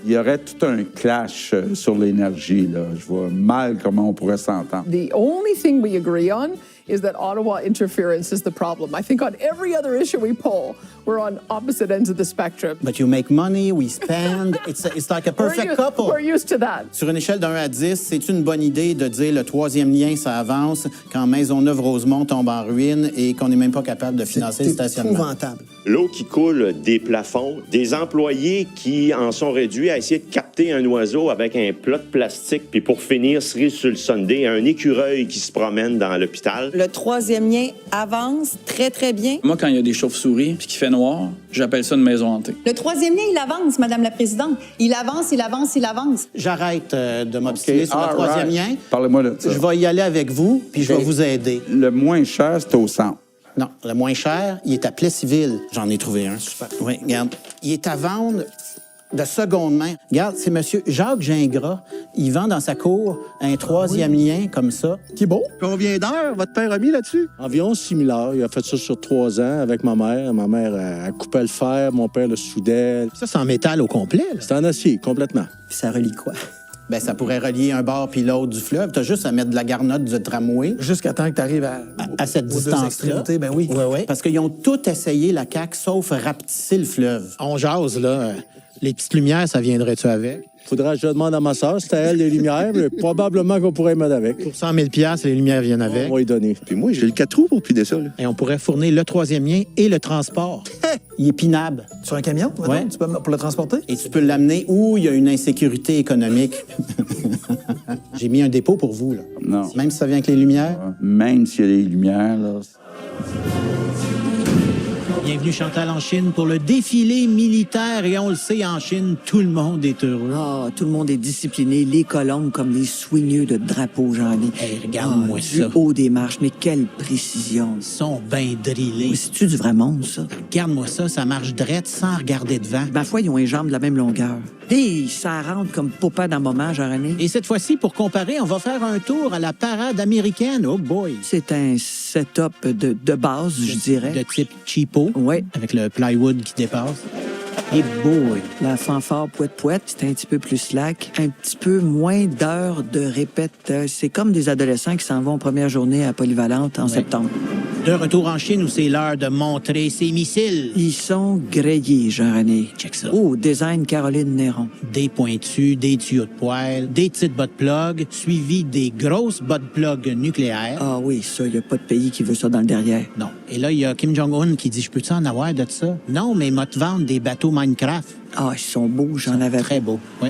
Speaker 5: Il y aurait tout un clash sur l'énergie, là. Je vois mal comment on pourrait s'entendre.
Speaker 11: The only thing we agree on is that Ottawa interference is the problem. I think on every other issue we poll, we're on opposite ends of the spectrum.
Speaker 6: But you make money, we spend. It's like a perfect couple.
Speaker 11: We're used to that.
Speaker 6: Sur une échelle de 1 à 10, c'est une bonne idée de dire le 3e lien, ça avance quand Maisonneuve-Rosemont tombe en ruine et qu'on n'est même pas capable de financer le stationnement.
Speaker 2: C'est épouvantable.
Speaker 8: L'eau qui coule des plafonds, des employés qui en sont réduits à essayer de capter un oiseau avec un plat de plastique, puis pour finir, cerise sur le sundae, un écureuil qui se promène dans l'hôpital.
Speaker 9: Le 3e lien avance très, très bien.
Speaker 18: Moi, quand il y a des chauves-souris puis qu'il fait noir, j'appelle ça une maison hantée.
Speaker 9: Le 3e lien, il avance, Madame la Présidente. Il avance, il avance, il avance.
Speaker 6: J'arrête de m'obstiner sur le 3e lien.
Speaker 5: Parlez-moi de ça.
Speaker 6: Je vais y aller avec vous, puis je vais vous aider.
Speaker 5: Le moins cher, c'est au centre.
Speaker 6: Non, le moins cher, il est à Plessisville. J'en ai trouvé un, super. Oui, regarde. Il est à vendre de seconde main. Regarde, c'est monsieur Jacques Gingras. Il vend dans sa cour un 3e lien comme ça.
Speaker 19: Qui est beau. Combien d'heures votre père a mis là-dessus? Environ 6 000 heures. Il a fait ça sur 3 ans avec ma mère. Ma mère a coupé le fer, mon père le soudait.
Speaker 1: Ça, c'est en métal au complet.
Speaker 19: C'est en acier, complètement.
Speaker 2: Puis ça relie quoi?
Speaker 6: Ben, ça pourrait relier un bord puis l'autre du fleuve. T'as juste à mettre de la garnotte du tramway.
Speaker 19: Jusqu'à temps que tu arrives
Speaker 6: à cette distance-là.
Speaker 19: Ben oui.
Speaker 6: Oui, oui. Parce qu'ils ont tout essayé, la CAQ, sauf rapetisser le fleuve.
Speaker 1: On jase, là. Les petites lumières, ça viendrait-tu avec?
Speaker 19: Faudra que je demande à ma soeur, c'est à elle les lumières, mais probablement qu'on pourrait y mettre avec.
Speaker 1: Pour 100 000 $, les lumières viennent avec.
Speaker 19: On va y donner. Puis moi, j'ai le 4 roues pour piler ça. Là.
Speaker 1: Et on pourrait fournir le 3e lien et le transport.
Speaker 6: Il est pinable.
Speaker 19: Sur un camion?
Speaker 6: Ouais.
Speaker 19: Tu peux, pour le transporter?
Speaker 6: Et tu peux l'amener où il y a une insécurité économique. J'ai mis un dépôt pour vous, là.
Speaker 5: Non.
Speaker 6: Même si ça vient avec les lumières?
Speaker 5: Même s'il y a les lumières, là...
Speaker 1: Bienvenue, Chantal, en Chine pour le défilé militaire. Et on le sait, en Chine, tout le monde est heureux.
Speaker 20: Ah, tout le monde est discipliné. Les colombes comme les soigneux de drapeaux, j'en ai.
Speaker 1: Hey, regarde-moi ça.
Speaker 20: Du haut des marches, mais quelle précision.
Speaker 1: Ils sont bien drillés.
Speaker 20: Mais c'est-tu du vrai monde, ça?
Speaker 1: Regarde-moi ça marche drette sans regarder devant.
Speaker 20: Ma foi, ils ont les jambes de la même longueur. Hé, ça rentre comme papa dans moment, Jean-René.
Speaker 1: Et cette fois-ci, pour comparer, on va faire un tour à la parade américaine. Oh boy!
Speaker 20: C'est un setup de base, je dirais.
Speaker 1: De type cheapo.
Speaker 20: Oui.
Speaker 1: Avec le plywood qui dépasse. Et boy!
Speaker 20: La fanfare poète-poète, c'est un petit peu plus slack. Un petit peu moins d'heures de répète. C'est comme des adolescents qui s'en vont en première journée à Polyvalente en septembre.
Speaker 1: De retour en Chine où c'est l'heure de montrer ses missiles.
Speaker 20: Ils sont grillés, Jean-René.
Speaker 1: Check ça.
Speaker 20: Oh, design Caroline Néron.
Speaker 1: Des pointus, des tuyaux de poêle, des petites bottes plug, suivis des grosses bottes plug nucléaires.
Speaker 20: Ah oui, ça, il n'y a pas de pays qui veut ça dans le derrière.
Speaker 1: Non. Et là, il y a Kim Jong-un qui dit « Je peux-tu en avoir de ça? » Non, mais m'a te vendre des bateaux Minecraft.
Speaker 20: Ah, ils sont beaux, j'en avais.
Speaker 1: Très beaux, oui.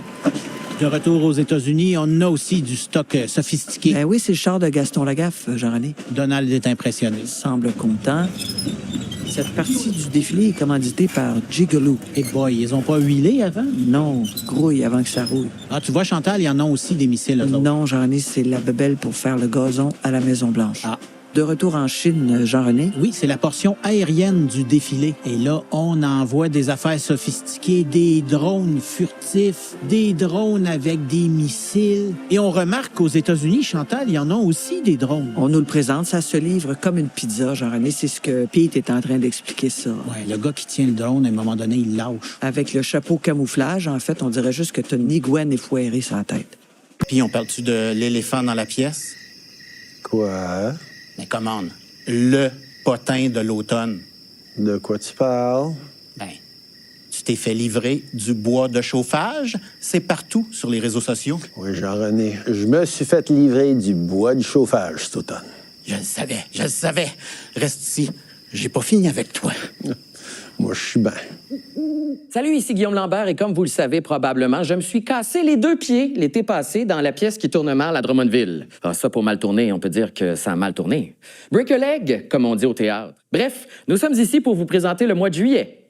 Speaker 1: De retour aux États-Unis, on a aussi du stock sophistiqué.
Speaker 20: Ben oui, c'est le char de Gaston Lagaffe, Jean-René.
Speaker 1: Donald est impressionné.
Speaker 20: Semble content. Cette partie du défilé est commanditée par Gigolo.
Speaker 1: Et boy, ils ont pas huilé avant?
Speaker 20: Non, grouille avant que ça roule.
Speaker 1: Ah, tu vois, Chantal, il y en a aussi des missiles.
Speaker 20: Non, Jean-René, c'est la bebelle pour faire le gazon à la Maison-Blanche.
Speaker 1: Ah.
Speaker 20: De retour en Chine, Jean-René?
Speaker 1: Oui, c'est la portion aérienne du défilé. Et là, on envoie des affaires sophistiquées, des drones furtifs, des drones avec des missiles. Et on remarque qu'aux États-Unis, Chantal, il y en a aussi des drones.
Speaker 20: On nous le présente, ça se livre comme une pizza, Jean-René. C'est ce que Pete est en train d'expliquer, ça.
Speaker 1: Ouais, le gars qui tient le drone, à un moment donné, il lâche.
Speaker 20: Avec le chapeau camouflage, en fait, on dirait juste que t'as une iguane effoirée sur la tête.
Speaker 6: Puis, on parle-tu de l'éléphant dans la pièce?
Speaker 19: Quoi?
Speaker 6: Mais commande, le potin de l'automne.
Speaker 19: De quoi tu parles?
Speaker 6: Ben, tu t'es fait livrer du bois de chauffage. C'est partout sur les réseaux sociaux.
Speaker 19: Oui, Jean-René, je me suis fait livrer du bois de chauffage cet automne.
Speaker 6: Je le savais. Reste ici. J'ai pas fini avec toi.
Speaker 19: Moi, je suis bien.
Speaker 14: Salut, ici Guillaume Lambert et comme vous le savez probablement, je me suis cassé les 2 pieds l'été passé dans la pièce qui tourne mal à Drummondville. Ah, ça, pour mal tourner, on peut dire que ça a mal tourné. Break a leg, comme on dit au théâtre. Bref, nous sommes ici pour vous présenter le mois de juillet.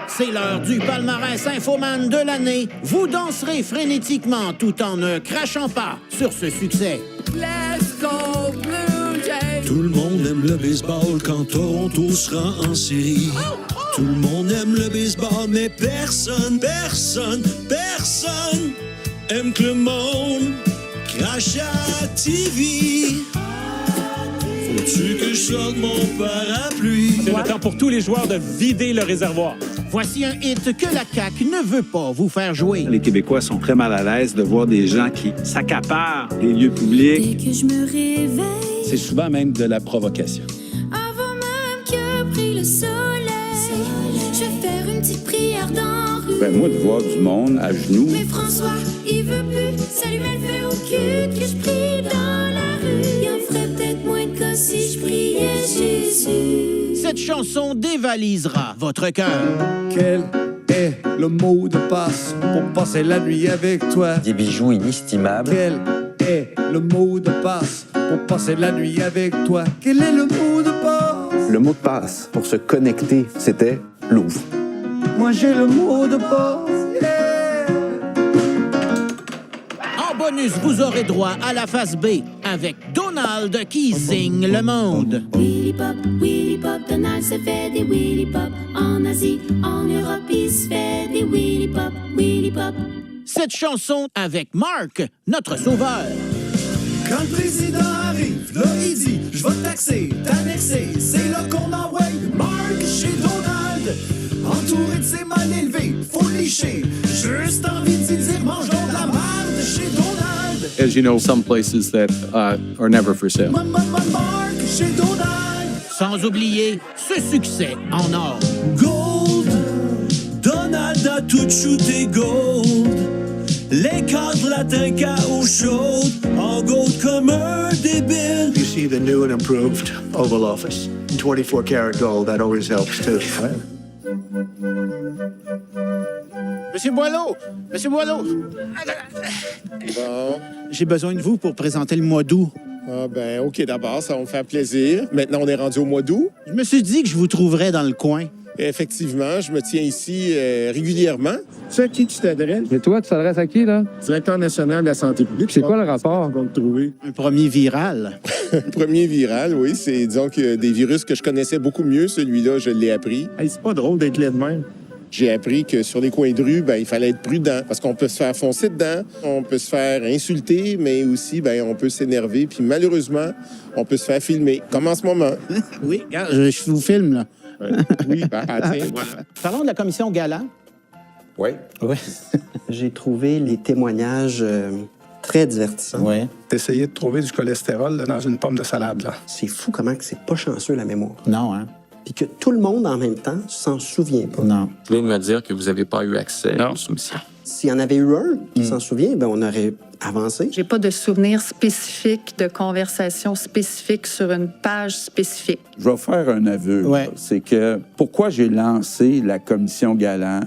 Speaker 1: C'est l'heure du palmarès Infoman de l'année. Vous danserez frénétiquement tout en ne crachant pas sur ce succès.
Speaker 13: Let's go Blue Jays!
Speaker 15: Tout le monde aime le baseball quand Toronto sera en série. Tout le monde aime le baseball, mais personne aime que le monde crache à TV. Faut-tu que je sorte mon parapluie?
Speaker 16: C'est le temps pour tous les joueurs de vider le réservoir.
Speaker 1: Voici un hit que la CAQ ne veut pas vous faire jouer.
Speaker 21: Les Québécois sont très mal à l'aise de voir des gens qui s'accaparent les lieux publics.
Speaker 22: Dès que je me réveille,
Speaker 21: C'est souvent même de la provocation.
Speaker 22: avant même que brille le soleil, je vais faire une petite prière dans la rue.
Speaker 5: Ben, moi, de voir du monde à genoux.
Speaker 22: Mais François, il veut plus, ça lui met le feu au cul que je prie dans la rue. Il en ferait peut-être moins de cas si je priais Jésus.
Speaker 1: Cette chanson dévalisera votre cœur.
Speaker 15: Quel est le mot de passe pour passer la nuit avec toi?
Speaker 23: Des bijoux inestimables.
Speaker 15: Quel est le mot de passe pour passer la nuit avec toi? Quel est le mot de passe?
Speaker 24: Le mot de passe pour se connecter, c'était Louvre.
Speaker 15: Moi, j'ai le mot de passe.
Speaker 1: En bonus, vous aurez droit à la phase B avec Donald qui signe le monde.
Speaker 22: Willy Pop, Donald se fait des Willy Pop. En Asie, en Europe, il se fait des Willy Pop, Willy Pop.
Speaker 1: Cette chanson avec Mark, notre sauveur.
Speaker 15: Quand le président arrive, là, il dit « Je vais taxer, t'annexer ». C'est là qu'on envoie Mark chez Donald. Entouré de ses mal élevés, faut licher. Juste envie de dire « Mange donc de la merde chez Donald ».
Speaker 10: As you know, some places that are never for sale.
Speaker 15: Mark chez Donald.
Speaker 1: Sans oublier ce succès en or.
Speaker 15: Gold, Donald a tout shooté gold. Les cadres latins KO chaudes, en gold comme un débile.
Speaker 3: You see the new and improved Oval Office. 24 karat gold, that always helps too.
Speaker 1: Monsieur Boileau! Monsieur Boileau!
Speaker 19: Bon.
Speaker 1: J'ai besoin de vous pour présenter le mois d'août.
Speaker 19: Ah ben, OK, d'abord, ça va me faire plaisir. Maintenant, on est rendu au mois d'août.
Speaker 1: Je me suis dit que je vous trouverais dans le coin.
Speaker 19: Effectivement, je me tiens ici régulièrement.
Speaker 3: Tu sais à qui tu t'adresses?
Speaker 21: Et toi, tu t'adresses à qui, là?
Speaker 3: Directeur national de la santé publique.
Speaker 21: C'est quoi le rapport?
Speaker 3: On va te trouver.
Speaker 1: Un premier viral.
Speaker 19: Premier viral, oui, c'est, disons, que des virus que je connaissais beaucoup mieux. Celui-là, je l'ai appris.
Speaker 3: Hey, c'est pas drôle d'être laid de même.
Speaker 19: J'ai appris que sur les coins de rue, ben, il fallait être prudent parce qu'on peut se faire foncer dedans, on peut se faire insulter, mais aussi, ben, on peut s'énerver. Puis malheureusement, on peut se faire filmer, comme en ce moment.
Speaker 1: Oui, regarde, je vous filme, là.
Speaker 19: Oui, ben, tiens, voilà.
Speaker 6: Parlons de la commission Galland.
Speaker 5: Oui.
Speaker 2: J'ai trouvé les témoignages très divertissants.
Speaker 6: Oui.
Speaker 3: T'essayais de trouver du cholestérol là, dans une pomme de salade. Là.
Speaker 2: C'est fou comment que c'est pas chanceux, la mémoire.
Speaker 6: Non, hein?
Speaker 2: Puis que tout le monde, en même temps, s'en souvient pas.
Speaker 6: Non.
Speaker 10: Vous voulez me dire que vous n'avez pas eu accès aux soumissions?
Speaker 2: S'il y en avait eu un qui s'en souvient, ben on aurait avancé.
Speaker 25: J'ai pas de souvenirs spécifiques, de conversations spécifiques sur une page spécifique.
Speaker 5: Je vais faire un aveu.
Speaker 6: Ouais.
Speaker 5: C'est que pourquoi j'ai lancé la commission Galland,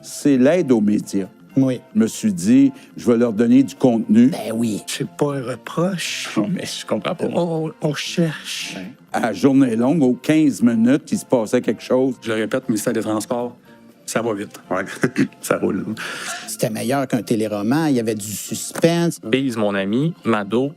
Speaker 5: c'est l'aide aux médias.
Speaker 6: Oui.
Speaker 5: Je me suis dit, je vais leur donner du contenu.
Speaker 6: Ben oui.
Speaker 3: C'est pas un reproche.
Speaker 10: Mais je comprends pas.
Speaker 3: On cherche.
Speaker 5: À la journée longue, aux 15 minutes, il se passait quelque chose.
Speaker 10: Je le répète, ministère des Transports, ça va vite.
Speaker 21: Ouais, ça roule.
Speaker 6: C'était meilleur qu'un téléroman. Il y avait du suspense.
Speaker 10: Bise, mon ami, Mado,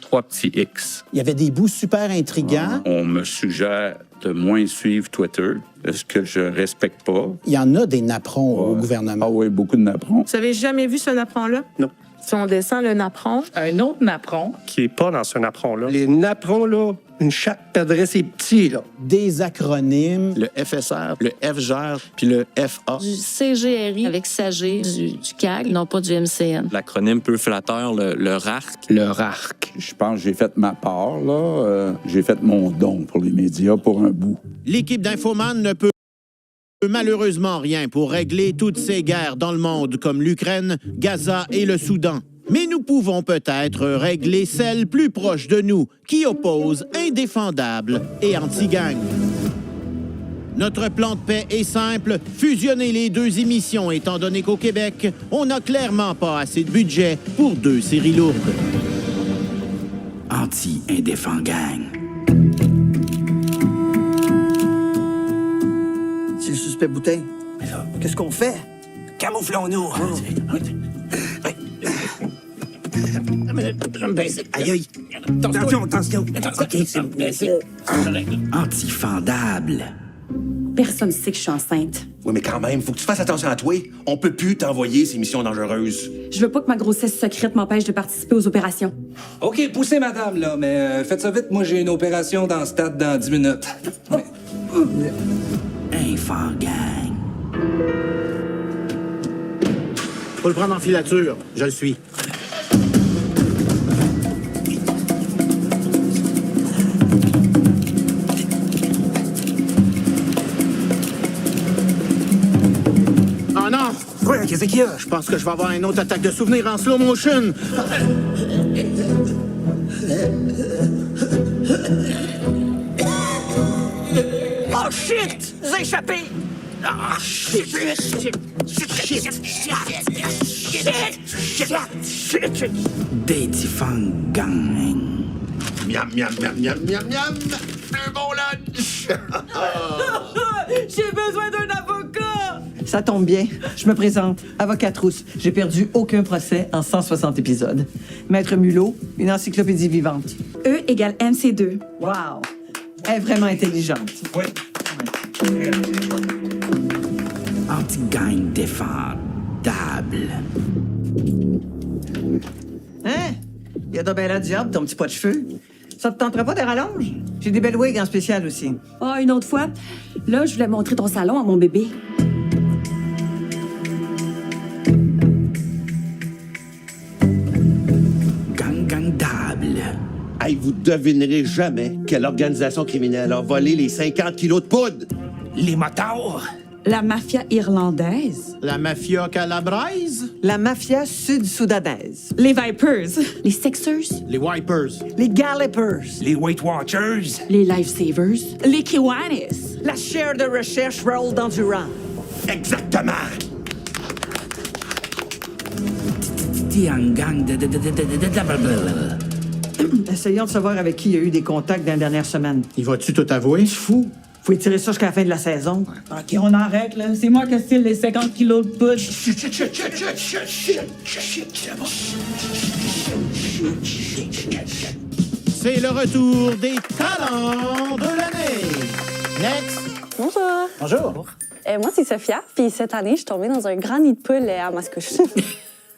Speaker 10: 3 petits X.
Speaker 6: Il y avait des bouts super intrigants.
Speaker 5: On me suggère de moins suivre Twitter, ce que je respecte pas.
Speaker 6: Il y en a des napperons au gouvernement.
Speaker 5: Ah oui, beaucoup de napperons.
Speaker 25: Vous avez jamais vu ce napperon-là?
Speaker 3: Non.
Speaker 4: Si on descend le napperon, un autre napperon.
Speaker 7: Qui est pas dans ce napperon-là. Les napperons, là, une chatte perdrait ses petits, là.
Speaker 6: Des acronymes.
Speaker 12: Le FSR, le FGR, puis le FA.
Speaker 17: Du CGRI avec SAG, du CAG, non pas du MCN.
Speaker 10: L'acronyme peu flatteur, le RARC.
Speaker 5: Le RARC. Je pense que j'ai fait ma part, là. J'ai fait mon don pour les médias pour un bout.
Speaker 1: L'équipe d'Infoman ne peut malheureusement rien pour régler toutes ces guerres dans le monde comme l'Ukraine, Gaza et le Soudan. Mais nous pouvons peut-être régler celles plus proches de nous qui opposent indéfendables et anti-gang. Notre plan de paix est simple, fusionner les deux émissions étant donné qu'au Québec, on n'a clairement pas assez de budget pour 2 séries lourdes.
Speaker 23: Anti-indéfend gang.
Speaker 20: C'est le suspect bouteille. Qu'est-ce qu'on fait?
Speaker 23: Camouflons-nous.
Speaker 20: Je me baisse.
Speaker 23: Aïe, aïe. Attention. OK, Antifendable.
Speaker 26: Personne ne sait que je suis enceinte.
Speaker 27: Oui, mais quand même, faut que tu fasses attention à toi. On peut plus t'envoyer ces missions dangereuses.
Speaker 26: Je veux pas que ma grossesse secrète m'empêche de participer aux opérations.
Speaker 28: OK, poussez, madame, là, mais faites ça vite. Moi, j'ai une opération dans le stade dans 10 minutes.
Speaker 23: Infant gang.
Speaker 1: Faut le prendre en filature. Je le suis. Oh non!
Speaker 23: Ouais, qu'est-ce qu'il y a?
Speaker 1: Je pense que je vais avoir une autre attaque de souvenirs en slow motion.
Speaker 23: Oh shit! J'ai échappé! Ah, shit! Datifang gang.
Speaker 27: Miam, miam, miam, miam, miam, miam. Un bon lunch.
Speaker 26: J'ai besoin d'un avocat!
Speaker 20: Ça tombe bien. Je me présente. Avocat Trousse. J'ai perdu aucun procès en 160 épisodes. Maître Mulot, une encyclopédie vivante.
Speaker 26: E égale MC2.
Speaker 20: Wow! Elle est vraiment intelligente.
Speaker 27: Oui.
Speaker 23: Anti-gang défendable.
Speaker 20: Hein? Il y a de bien la diable, ton petit pot de cheveux. Ça te tenterait pas des rallonges? J'ai des belles wigs en spécial aussi.
Speaker 26: Ah, une autre fois. Là, je voulais montrer ton salon à mon bébé.
Speaker 23: Gang-gang-dable.
Speaker 27: Hey, vous devinerez jamais quelle organisation criminelle a volé les 50 kilos de poudre.
Speaker 23: Les motards.
Speaker 26: La mafia irlandaise.
Speaker 1: La mafia calabraise.
Speaker 20: La mafia sud-soudanaise.
Speaker 26: Les Vipers. Les Sixers.
Speaker 1: Les Wipers.
Speaker 20: Les Gallopers.
Speaker 23: Les Weight Watchers.
Speaker 26: Les Lifesavers. Les Kiwanis.
Speaker 20: La chaire de recherche Raoul d'Endurant.
Speaker 23: Exactement. Gang de.
Speaker 20: Essayons de savoir avec qui il y a eu des contacts dans les dernières semaines.
Speaker 1: Il va-tu tout avouer?
Speaker 20: Fou. Faut étirer ça jusqu'à la fin de la saison.
Speaker 26: OK, on arrête, là. C'est moi qui style les 50 kilos de poudre.
Speaker 1: C'est le retour des talents de l'année. Next.
Speaker 29: Bonjour.
Speaker 1: Bonjour.
Speaker 29: Moi, c'est Sophia. Puis cette année, je suis tombée dans un grand nid de poule à Mascouche.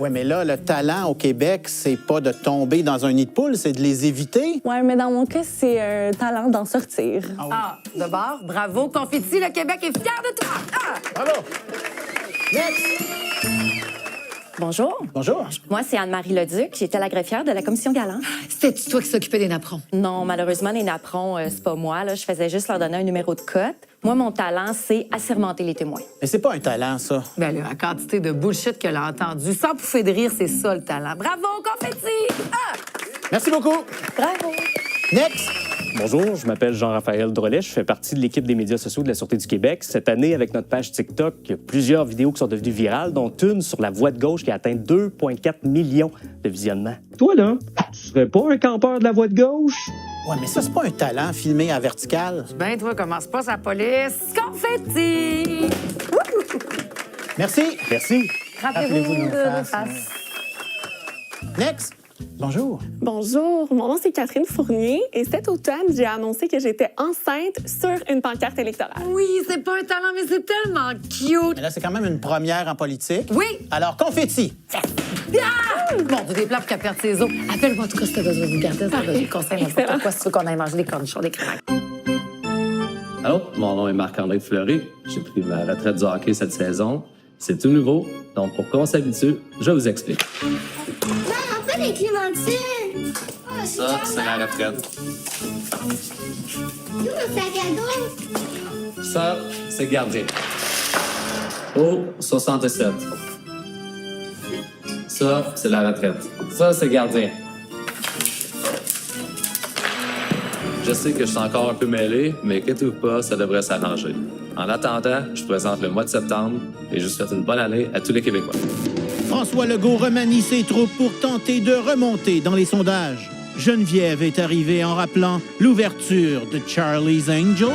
Speaker 6: Oui, mais là, le talent au Québec, c'est pas de tomber dans un nid de poule, c'est de les éviter.
Speaker 29: Oui, mais dans mon cas, c'est un talent d'en sortir.
Speaker 13: Ah, de bord, bravo, Confetti, le Québec est fier de toi. Ah!
Speaker 1: Bravo. Next.
Speaker 29: Bonjour.
Speaker 6: Bonjour.
Speaker 29: Moi, c'est Anne-Marie Leduc. J'étais la greffière de la commission Galant.
Speaker 13: C'était-tu toi qui s'occupais des napperons?
Speaker 29: Non, malheureusement, les napperons, c'est pas moi. Là. Je faisais juste leur donner un numéro de cote. Moi, mon talent, c'est assermenter les témoins.
Speaker 6: Mais c'est pas un talent, ça.
Speaker 13: Ben là, la quantité de bullshit qu'elle a entendu, sans pouffer de rire, c'est ça le talent. Bravo, Confetti! Ah!
Speaker 6: Merci beaucoup.
Speaker 29: Bravo.
Speaker 6: Next.
Speaker 30: Bonjour, je m'appelle Jean-Raphaël Drolet, je fais partie de l'équipe des médias sociaux de la Sûreté du Québec. Cette année, avec notre page TikTok, il y a plusieurs vidéos qui sont devenues virales, dont une sur la voie de gauche qui a atteint 2,4 millions de visionnements.
Speaker 21: Toi, là, tu serais pas un campeur de la voie de gauche?
Speaker 6: Ouais, mais ça, c'est pas un talent filmé à vertical.
Speaker 13: Ben, toi, commence pas sa police. Confetti!
Speaker 6: Merci.
Speaker 30: Merci.
Speaker 29: Rappelez-vous
Speaker 6: nos
Speaker 29: de
Speaker 6: faces.
Speaker 29: face.
Speaker 6: Next. Bonjour.
Speaker 29: Bonjour, mon nom c'est Catherine Fournier et cet automne, j'ai annoncé que j'étais enceinte sur une pancarte électorale.
Speaker 13: Oui, c'est pas un talent, mais c'est tellement cute.
Speaker 6: Mais là, c'est quand même une première en politique.
Speaker 13: Oui.
Speaker 6: Alors, confetti.
Speaker 13: Ah! Bon, des plats pour qu'elle perde ses os. Appelle-moi en tout cas si t'as besoin d'une garder. Ça va, j'ai conseil n'importe quoi si tu veux qu'on aille manger des cornichons, des crevettes.
Speaker 8: Allô, mon nom est Marc-André Fleury. J'ai pris ma retraite du hockey cette saison. C'est tout nouveau, donc pour qu'on s'habitue, je vous explique.
Speaker 9: On fait des clémentines!
Speaker 8: Ça, c'est la retraite.
Speaker 9: Où le sac à dos?
Speaker 8: Ça, c'est gardien. Oh, 67. Ça, c'est la retraite. Ça, c'est gardien. Je sais que je suis encore un peu mêlé, mais inquiétez-vous pas, ça devrait s'arranger. En attendant, je présente le mois de septembre et je vous souhaite une bonne année à tous les Québécois.
Speaker 1: François Legault remanie ses troupes pour tenter de remonter dans les sondages. Geneviève est arrivée en rappelant l'ouverture de Charlie's Angels.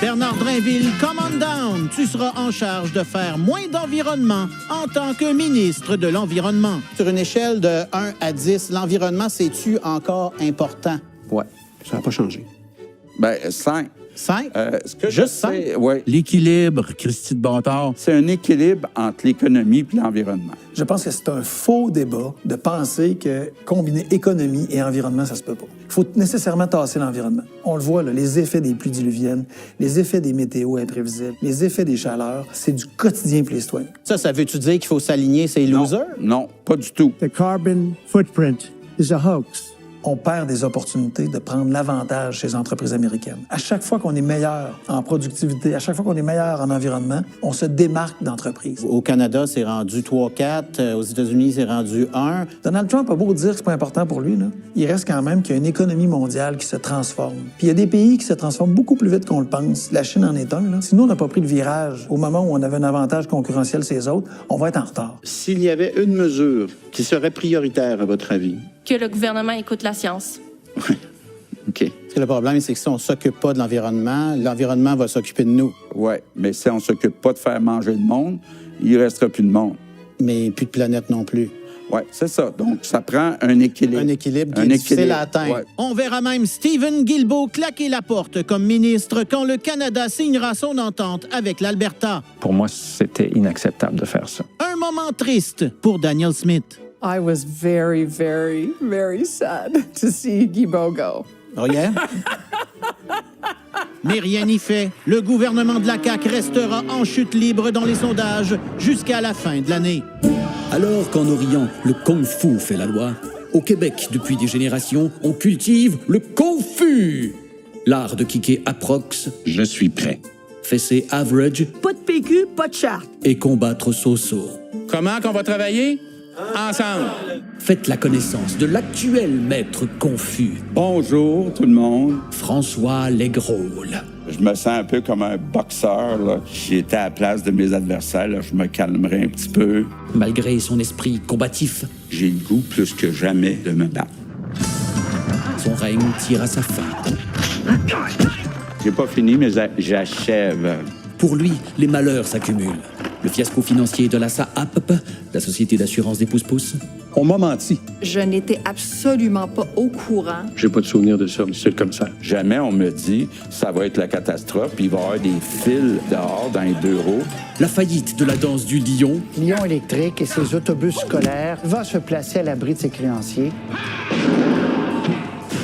Speaker 1: Bernard Drainville, come on down. Tu seras en charge de faire moins d'environnement en tant que ministre de l'Environnement.
Speaker 6: Sur une échelle de 1 à 10, l'environnement, c'est-tu encore important?
Speaker 2: Ouais, ça n'a pas changé.
Speaker 5: Ben, 5.
Speaker 6: 5?
Speaker 5: Juste 5? Oui.
Speaker 11: L'équilibre, Christy de Bâtard.
Speaker 5: C'est un équilibre entre l'économie et l'environnement.
Speaker 14: Je pense que c'est un faux débat de penser que combiner économie et environnement, ça se peut pas. Il faut nécessairement tasser l'environnement. On le voit, là, les effets des pluies diluviennes, les effets des météos imprévisibles, les effets des chaleurs, c'est du quotidien pour les citoyens.
Speaker 6: Ça veut-tu dire qu'il faut s'aligner ces losers?
Speaker 5: Non, pas du tout.
Speaker 3: The carbon footprint is a hoax.
Speaker 14: On perd des opportunités de prendre l'avantage chez les entreprises américaines. À chaque fois qu'on est meilleur en productivité, à chaque fois qu'on est meilleur en environnement, on se démarque d'entreprises.
Speaker 6: Au Canada, c'est rendu 3-4. Aux États-Unis, c'est rendu 1.
Speaker 14: Donald Trump a beau dire que c'est pas important pour lui, là. Il reste quand même qu'il y a une économie mondiale qui se transforme. Puis il y a des pays qui se transforment beaucoup plus vite qu'on le pense. La Chine en est un. Là. Si nous, on n'a pas pris le virage au moment où on avait un avantage concurrentiel sur les autres, on va être en retard.
Speaker 27: S'il y avait une mesure qui serait prioritaire, à votre avis?
Speaker 17: Que le gouvernement écoute la science.
Speaker 27: OK.
Speaker 6: Le problème, c'est que si on ne s'occupe pas de l'environnement va s'occuper de nous.
Speaker 5: Oui, mais si on ne s'occupe pas de faire manger le monde, il ne restera plus de monde.
Speaker 6: Mais plus de planète non plus.
Speaker 5: Oui, c'est ça. Donc, ça prend un équilibre.
Speaker 6: Un équilibre qui est difficile à atteindre.
Speaker 5: Ouais.
Speaker 1: On verra même Stephen Guilbeault claquer la porte comme ministre quand le Canada signera son entente avec l'Alberta.
Speaker 10: Pour moi, c'était inacceptable de faire ça.
Speaker 1: Un moment triste pour Daniel Smith.
Speaker 4: I was very, very, very sad to see Guilbeault go.
Speaker 6: Oh yeah?
Speaker 1: Mais rien n'y fait. Le gouvernement de la CAQ restera en chute libre dans les sondages jusqu'à la fin de l'année.
Speaker 15: Alors qu'en Orient, le kung-fu fait la loi, au Québec, depuis des générations, on cultive le kung-fu. L'art de kicker approx.
Speaker 23: Je suis prêt.
Speaker 15: Fesser average.
Speaker 4: Pas de PQ, pas de charte.
Speaker 15: Et combattre so-so.
Speaker 23: Comment qu'on va travailler? Ensemble.
Speaker 15: Faites la connaissance de l'actuel maître confus.
Speaker 5: Bonjour, tout le monde.
Speaker 15: François Lesgrosles.
Speaker 5: Je me sens un peu comme un boxeur. Là. J'étais à la place de mes adversaires. Là. Je me calmerai un petit peu.
Speaker 15: Malgré son esprit combatif,
Speaker 5: j'ai le goût plus que jamais de me battre.
Speaker 15: Son règne tire à sa fin.
Speaker 5: J'ai pas fini, mais j'achève.
Speaker 15: Pour lui, les malheurs s'accumulent. Le fiasco financier de la SAAP, la société d'assurance des pousse-pousse.
Speaker 11: On m'a menti.
Speaker 25: Je n'étais absolument pas au courant.
Speaker 11: J'ai pas de souvenir de ça, mais c'est comme ça.
Speaker 5: Jamais on me dit ça va être la catastrophe, puis il va y avoir des fils dehors dans les bureaux.
Speaker 15: La faillite de la danse du lion.
Speaker 3: Lion électrique et ses autobus scolaires va se placer à l'abri de ses créanciers.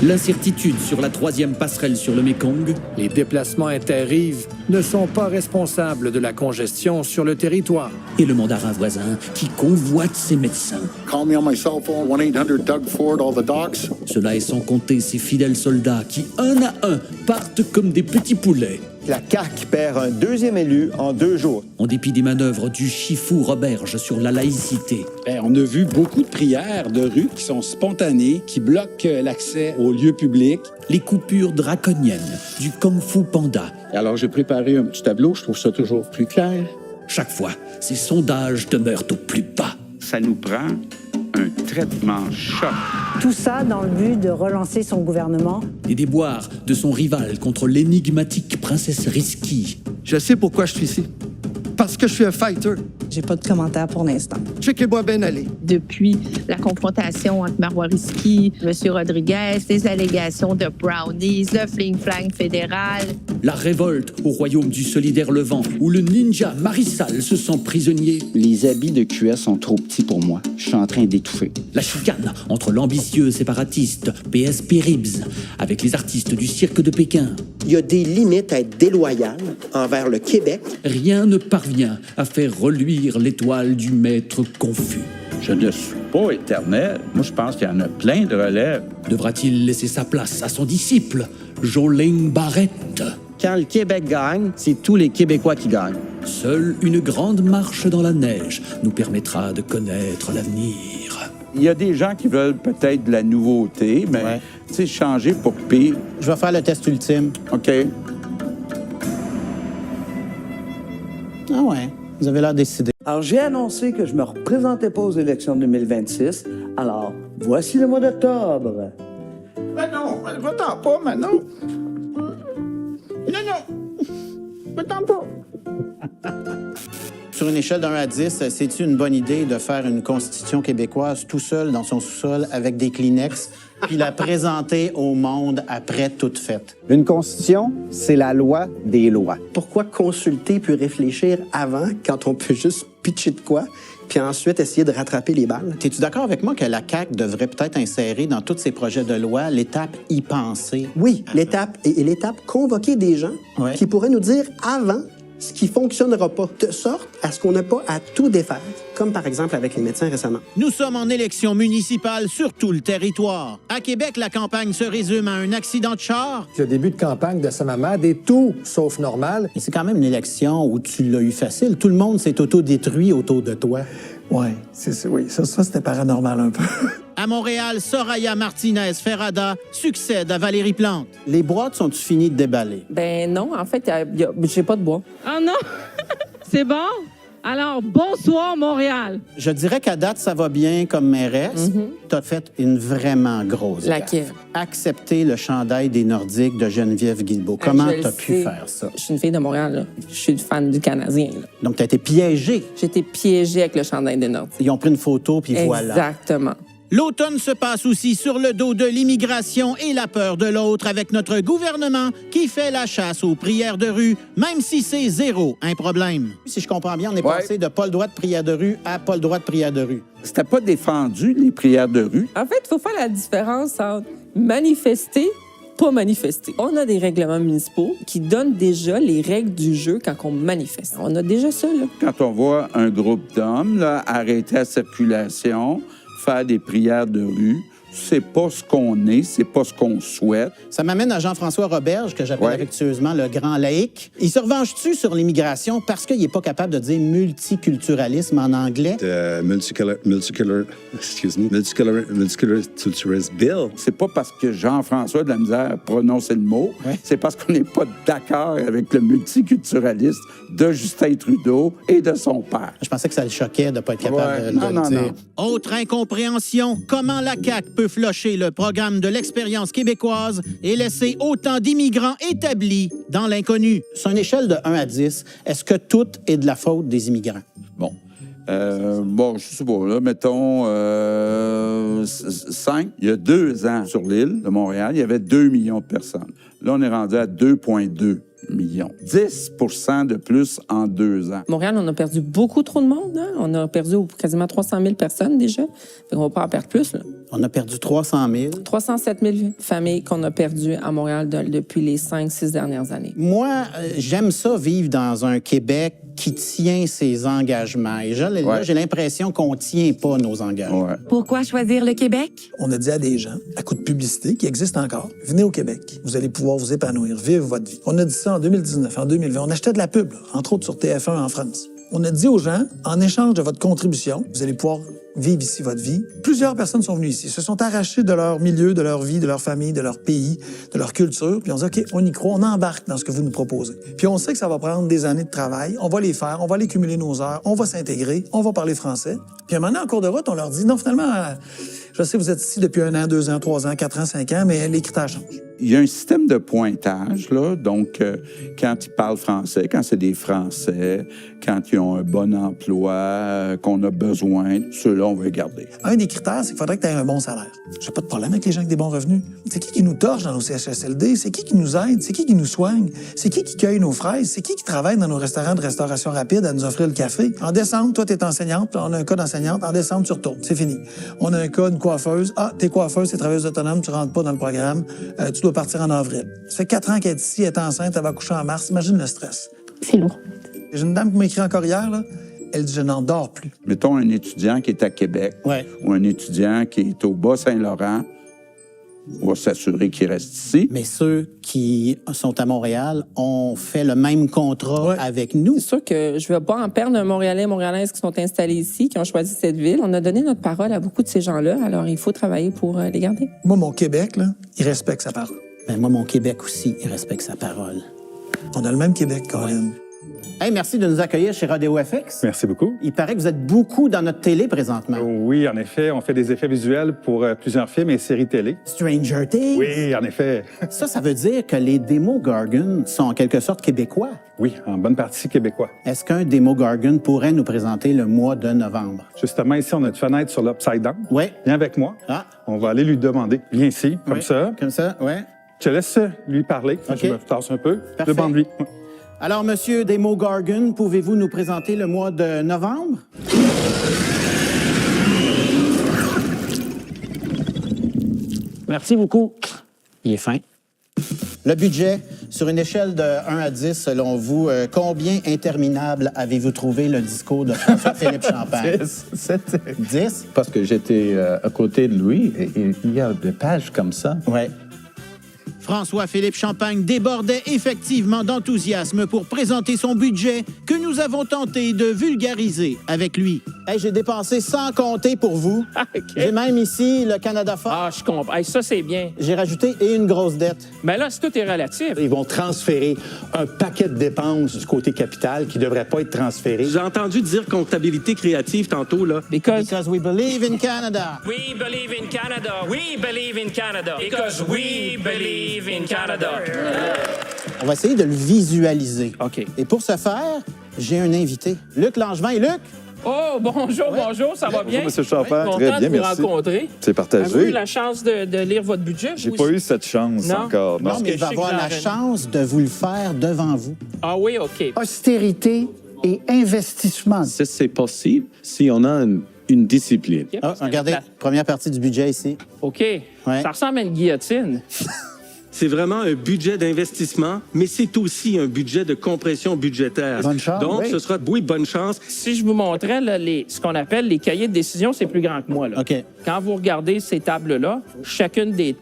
Speaker 15: L'incertitude sur la 3e passerelle sur le Mékong.
Speaker 11: Les déplacements interrives ne sont pas responsables de la congestion sur le territoire.
Speaker 15: Et le mandarin voisin qui convoite ses médecins.
Speaker 16: Call me on my cell phone, 1-800-DOUG-FORD, all the docs.
Speaker 15: Cela est sans compter ces fidèles soldats qui, un à un, partent comme des petits poulets.
Speaker 18: La CAQ perd un 2e élu en 2 jours.
Speaker 15: En dépit des manœuvres du chifou Roberge sur la laïcité.
Speaker 21: On a vu beaucoup de prières de rue qui sont spontanées, qui bloquent l'accès aux lieux publics.
Speaker 15: Les coupures draconiennes du Kung Fu Panda.
Speaker 21: Alors, j'ai préparé un petit tableau, je trouve ça toujours plus clair.
Speaker 15: Chaque fois, ces sondages demeurent au plus bas.
Speaker 5: Ça nous prend un traitement choc.
Speaker 19: Tout ça dans le but de relancer son gouvernement.
Speaker 15: Les déboires de son rival contre l'énigmatique princesse Risky.
Speaker 7: Je sais pourquoi je suis ici. Parce que je suis un fighter.
Speaker 19: J'ai pas de commentaire pour l'instant.
Speaker 7: Checkez-moi bien aller.
Speaker 25: Depuis la confrontation entre Marois Risky, M. Rodriguez, les allégations de brownies, le fling-flang fédéral.
Speaker 15: la révolte au royaume du solidaire Levant, où le ninja Marissal se sent prisonnier.
Speaker 9: Les habits de QS sont trop petits pour moi. Je suis en train d'étouffer.
Speaker 15: La chicane entre l'ambitieux séparatiste PSP Ribs avec les artistes du cirque de Pékin.
Speaker 2: Il y a des limites à être déloyal envers le Québec.
Speaker 15: Rien ne parvient à faire reluire l'étoile du maître confus.
Speaker 5: Je ne suis pas éternel. Moi, je pense qu'il y en a plein de relèves.
Speaker 15: Devra-t-il laisser sa place à son disciple, Jolin Barrette?
Speaker 18: Quand le Québec gagne, c'est tous les Québécois qui gagnent.
Speaker 15: Seule une grande marche dans la neige nous permettra de connaître l'avenir.
Speaker 5: Il y a des gens qui veulent peut-être de la nouveauté, mais tu sais, changer pour pire.
Speaker 6: Je vais faire le test ultime.
Speaker 5: OK.
Speaker 6: Ah ouais, vous avez l'air décidé.
Speaker 12: Alors, j'ai annoncé que je me représentais pas aux élections de 2026. Alors, voici le mois d'octobre.
Speaker 1: Ben non, va-t'en pas, Manon. Non, va-t'en pas.
Speaker 6: Sur une échelle de 1 à 10, c'est-tu une bonne idée de faire une constitution québécoise tout seul dans son sous-sol avec des Kleenex puis la présenter au monde après toute faite?
Speaker 18: Une constitution, c'est la loi des lois.
Speaker 2: Pourquoi consulter puis réfléchir avant quand on peut juste pitcher de quoi puis ensuite essayer de rattraper les balles?
Speaker 6: Es-tu d'accord avec moi que la CAQ devrait peut-être insérer dans tous ses projets de loi l'étape y penser?
Speaker 2: Oui, l'étape et l'étape convoquer des gens qui pourraient nous dire avant ce qui fonctionnera pas, de sorte à ce qu'on n'a pas à tout défaire, comme par exemple avec les médecins récemment.
Speaker 1: Nous sommes en élection municipale sur tout le territoire. À Québec, la campagne se résume à un accident de char.
Speaker 14: Le début de campagne de Samamad est tout sauf normal.
Speaker 6: Mais c'est quand même une élection où tu l'as eu facile. Tout le monde s'est autodétruit autour de toi.
Speaker 14: Oui, ça c'était paranormal un peu.
Speaker 1: À Montréal, Soraya Martinez-Ferrada succède à Valérie Plante.
Speaker 6: Les boîtes sont-tu finies de déballer?
Speaker 4: Ben non, en fait, j'ai pas de bois.
Speaker 13: Ah non! C'est bon? Alors, bonsoir, Montréal.
Speaker 6: Je dirais qu'à date, ça va bien comme mairesse. T'as fait une vraiment grosse
Speaker 4: Laquelle?
Speaker 6: gaffe. Accepter le chandail des Nordiques de Geneviève Guilbeault. Comment t'as pu faire ça?
Speaker 4: Je suis une fille de Montréal, là. Je suis fan du Canadien, là.
Speaker 6: Donc, t'as été piégée.
Speaker 4: J'ai été piégée avec le chandail des Nordiques.
Speaker 6: Ils ont pris une photo, puis voilà.
Speaker 4: Exactement.
Speaker 1: L'automne se passe aussi sur le dos de l'immigration et la peur de l'autre avec notre gouvernement qui fait la chasse aux prières de rue, même si c'est zéro un problème.
Speaker 6: Si je comprends bien, on est passé de pas le droit de prière de rue à pas le droit de prière de rue.
Speaker 5: C'était pas défendu, les prières de rue.
Speaker 4: En fait, il faut faire la différence entre manifester, pas manifester. On a des règlements municipaux qui donnent déjà les règles du jeu quand on manifeste. On a déjà ça, là.
Speaker 5: Quand on voit un groupe d'hommes là, arrêter la circulation, faire des prières de rue, c'est pas ce qu'on est, c'est pas ce qu'on souhaite.
Speaker 6: Ça m'amène à Jean-François Roberge, que j'appelle affectueusement le grand laïc. Il se revanche-tu sur l'immigration parce qu'il n'est pas capable de dire multiculturalisme en anglais?
Speaker 5: Multiculturalism bill. C'est pas parce que Jean-François a de la misère à prononcer le mot, c'est parce qu'on n'est pas d'accord avec le multiculturalisme de Justin Trudeau et de son père.
Speaker 6: Je pensais que ça le choquait de ne pas être capable de le dire.
Speaker 1: Autre incompréhension, comment la CAQ peut flusher le programme de l'expérience québécoise et laisser autant d'immigrants établis dans l'inconnu?
Speaker 6: Sur une échelle de 1 à 10, est-ce que tout est de la faute des immigrants?
Speaker 5: Bon, je sais pas, là, mettons 5. Il y a 2 ans, sur l'île de Montréal, il y avait 2 millions de personnes. Là, on est rendu à 2,2 millions. 10 % de plus en 2 ans.
Speaker 4: Montréal, on a perdu beaucoup trop de monde. Hein? On a perdu quasiment 300 000 personnes déjà. On va pas en perdre plus. Là.
Speaker 6: On a perdu 300 000.
Speaker 4: 307 000 familles qu'on a perdues à Montréal depuis les 5-6 dernières années.
Speaker 6: Moi, j'aime ça vivre dans un Québec qui tient ses engagements. Et là, j'ai l'impression qu'on ne tient pas nos engagements.
Speaker 20: Pourquoi choisir le Québec?
Speaker 14: On a dit à des gens, à coup de publicité, qui existe encore, venez au Québec. Vous allez pouvoir vous épanouir, vivre votre vie. On a dit ça en 2019, en 2020. On achetait de la pub, là, entre autres sur TF1 en France. On a dit aux gens, en échange de votre contribution, vous allez pouvoir vivre ici votre vie. Plusieurs personnes sont venues ici, se sont arrachées de leur milieu, de leur vie, de leur famille, de leur pays, de leur culture, puis on dit, OK, on y croit, on embarque dans ce que vous nous proposez. Puis on sait que ça va prendre des années de travail, on va les faire, on va aller cumuler nos heures, on va s'intégrer, on va parler français. Puis un moment donné, en cours de route, on leur dit, non, finalement, je sais, vous êtes ici depuis 1 an, 2 ans, 3 ans, 4 ans, 5 ans, mais les critères changent.
Speaker 5: Il y a un système de pointage, là. Donc, quand ils parlent français, quand c'est des Français, quand ils ont un bon emploi, qu'on a besoin, ceux-là, on va les garder.
Speaker 14: Un des critères, c'est qu'il faudrait que tu aies un bon salaire. J'ai pas de problème avec les gens avec des bons revenus. C'est qui nous torche dans nos CHSLD? C'est qui nous aide? C'est qui nous soigne? C'est qui cueille nos fraises? C'est qui travaille dans nos restaurants de restauration rapide à nous offrir le café? En décembre, toi, t'es enseignante, on a un cas d'enseignante. En décembre, tu retournes. C'est fini. On a un cas d'une coiffeuse. Ah, t'es coiffeuse, t'es travailleuse autonome, tu rentres pas dans le programme. Tu dois partir en avril. Ça fait 4 ans qu'elle est ici, elle est enceinte, elle va accoucher en mars. Imagine le stress.
Speaker 20: C'est lourd.
Speaker 14: J'ai une dame qui m'a écrit encore hier, là. Elle dit, je n'en dors plus.
Speaker 5: Mettons un étudiant qui est à Québec ou un étudiant qui est au Bas-Saint-Laurent, on va s'assurer qu'il reste ici.
Speaker 6: Mais ceux qui sont à Montréal ont fait le même contrat avec nous.
Speaker 4: C'est sûr que je ne vais pas en perdre un Montréalais et Montréalaises qui sont installés ici, qui ont choisi cette ville. On a donné notre parole à beaucoup de ces gens-là, alors il faut travailler pour les garder.
Speaker 14: Moi, mon Québec, là, il respecte sa parole.
Speaker 6: Ben, moi, mon Québec aussi, il respecte sa parole.
Speaker 14: On a le même Québec, Colin.
Speaker 6: Hey, merci de nous accueillir chez Rodeo FX.
Speaker 8: Merci beaucoup.
Speaker 6: Il paraît que vous êtes beaucoup dans notre télé présentement.
Speaker 8: Oui, en effet, on fait des effets visuels pour plusieurs films et séries télé.
Speaker 6: Stranger Things?
Speaker 8: Oui, en effet.
Speaker 6: Ça veut dire que les Demogorgons sont en quelque sorte québécois?
Speaker 8: Oui, en bonne partie québécois.
Speaker 6: Est-ce qu'un Demogorgon pourrait nous présenter le mois de novembre?
Speaker 8: Justement, ici, on a une fenêtre sur l'Upside Down.
Speaker 6: Oui.
Speaker 8: Viens avec moi.
Speaker 6: Ah.
Speaker 8: On va aller lui demander. Viens ici, comme ça.
Speaker 6: Comme ça, oui.
Speaker 8: Je te laisse lui parler.
Speaker 6: OK.
Speaker 8: Je me tasse un peu.
Speaker 6: Parfait.
Speaker 8: Demande-lui.
Speaker 6: Alors, Monsieur Demogorgon, pouvez-vous nous présenter le mois de novembre?
Speaker 1: Merci beaucoup.
Speaker 6: Il est fin. Le budget, sur une échelle de 1 à 10, selon vous, combien interminable avez-vous trouvé le discours de François-Philippe Champagne? 10?
Speaker 10: Parce que j'étais à côté de lui et il y a des pages comme ça.
Speaker 6: Ouais.
Speaker 1: François-Philippe Champagne débordait effectivement d'enthousiasme pour présenter son budget que nous avons tenté de vulgariser avec lui.
Speaker 6: Hey, j'ai dépensé sans compter pour vous. J'ai même ici le Canada fort.
Speaker 17: Ah, je comprends. Hey, ça, c'est bien.
Speaker 6: J'ai rajouté et une grosse dette.
Speaker 17: Mais là, tout est relatif.
Speaker 22: Ils vont transférer un paquet de dépenses du côté capital qui ne devrait pas être transféré.
Speaker 7: J'ai entendu dire comptabilité créative tantôt, là.
Speaker 6: Because we believe in Canada.
Speaker 17: We believe in Canada. We believe in Canada. Because we believe in Canada.
Speaker 6: On va essayer de le visualiser.
Speaker 17: OK.
Speaker 6: Et pour ce faire, j'ai un invité. Luc Langevin. Et Luc?
Speaker 17: Oh, bonjour, bonjour, ça va bien?
Speaker 24: Bonjour, M. Champagne.
Speaker 17: Content
Speaker 24: Très bien,
Speaker 17: de vous
Speaker 24: merci.
Speaker 17: rencontrer.
Speaker 24: C'est partagé.
Speaker 17: Avez-vous eu la chance de lire votre budget?
Speaker 24: J'ai pas eu cette chance encore.
Speaker 6: Non, mais il va avoir la chance de vous le faire devant vous.
Speaker 17: Ah oui, OK.
Speaker 26: Austérité et investissement.
Speaker 27: Ça, c'est possible si on a une discipline.
Speaker 6: Ah, regardez, première partie du budget ici.
Speaker 17: OK. Ça ressemble à une guillotine.
Speaker 7: C'est vraiment un budget d'investissement, mais c'est aussi un budget de compression budgétaire.
Speaker 26: Bonne chance,
Speaker 7: Donc,
Speaker 26: oui.
Speaker 7: ce sera, oui, bonne chance.
Speaker 17: Si je vous montrais là, ce qu'on appelle les cahiers de décision, c'est plus grand que moi. Là.
Speaker 6: OK.
Speaker 17: Quand vous regardez ces tables-là, chacune des...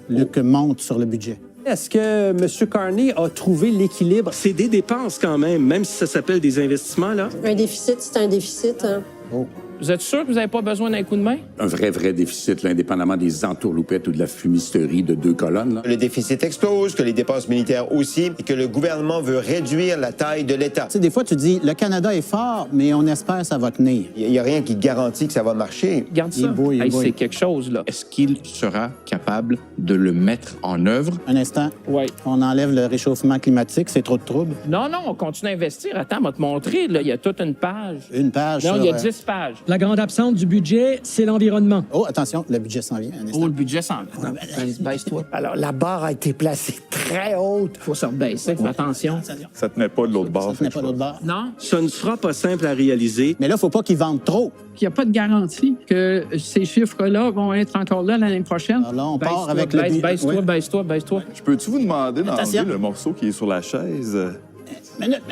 Speaker 6: Luc monte sur le budget.
Speaker 7: Est-ce que M. Carney a trouvé l'équilibre? C'est des dépenses quand même si ça s'appelle des investissements, là.
Speaker 28: Un déficit, c'est un déficit. Hein?
Speaker 6: Oh.
Speaker 17: Vous êtes sûr que vous n'avez pas besoin d'un coup de main?
Speaker 29: Un vrai déficit, là, indépendamment des entourloupettes ou de la fumisterie de 2 colonnes. Là.
Speaker 30: Le déficit explose, que les dépenses militaires aussi, et que le gouvernement veut réduire la taille de l'État.
Speaker 6: Tu sais, des fois, tu dis, le Canada est fort, mais on espère que ça va tenir.
Speaker 30: Il n'y a rien qui garantit que ça va marcher.
Speaker 17: Regarde ça. C'est quelque chose, là.
Speaker 31: Est-ce qu'il sera capable de le mettre en œuvre?
Speaker 6: Un instant.
Speaker 17: Oui.
Speaker 6: On enlève le réchauffement climatique, c'est trop de troubles.
Speaker 17: Non, on continue à investir. Attends, on va te montrer. Là, il y a toute une page.
Speaker 6: Une page?
Speaker 17: Non, il y a 10 pages.
Speaker 32: La grande absente du budget, c'est l'environnement.
Speaker 6: Oh, attention, le budget s'en vient. Un instant.
Speaker 17: Oh, le budget s'en vient. Baisse-toi.
Speaker 26: Alors, la barre a été placée très haute.
Speaker 17: Il faut se rebaisser. Fais attention.
Speaker 24: Ça tenait pas de l'autre bord.
Speaker 6: Ça tenait pas de l'autre bord.
Speaker 17: Non.
Speaker 7: Ce ne sera pas simple à réaliser.
Speaker 6: Mais là, il ne faut pas qu'ils vendent trop.
Speaker 13: Il n'y a pas de garantie que ces chiffres-là vont être encore là l'année prochaine.
Speaker 6: Alors là, on part avec le budget.
Speaker 17: Baisse-toi.
Speaker 24: Je peux-tu vous demander d'enlever
Speaker 6: Attention.
Speaker 24: le morceau qui est sur la chaise?
Speaker 6: Minute.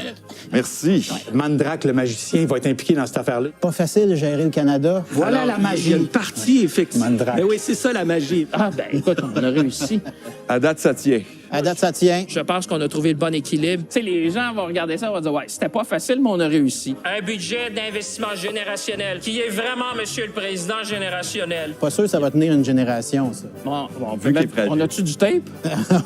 Speaker 24: Merci.
Speaker 22: Mandrake, le magicien, va être impliqué dans cette affaire-là.
Speaker 6: Pas facile de gérer le Canada.
Speaker 26: Voilà
Speaker 7: Alors,
Speaker 26: la magie.
Speaker 7: Il y a une partie, effectivement.
Speaker 22: Mandrake.
Speaker 7: Mais oui, c'est ça, la magie.
Speaker 17: Ah, ben écoute, on a réussi.
Speaker 24: À date, ça tient.
Speaker 6: À date, ça tient.
Speaker 17: Je pense qu'on a trouvé le bon équilibre. Tu sais, les gens vont regarder ça et vont dire, ouais, c'était pas facile, mais on a réussi. Un budget d'investissement générationnel qui est vraiment, Monsieur le Président, générationnel.
Speaker 6: Pas sûr que ça va tenir une génération, ça.
Speaker 17: Bon, on a-tu du tape?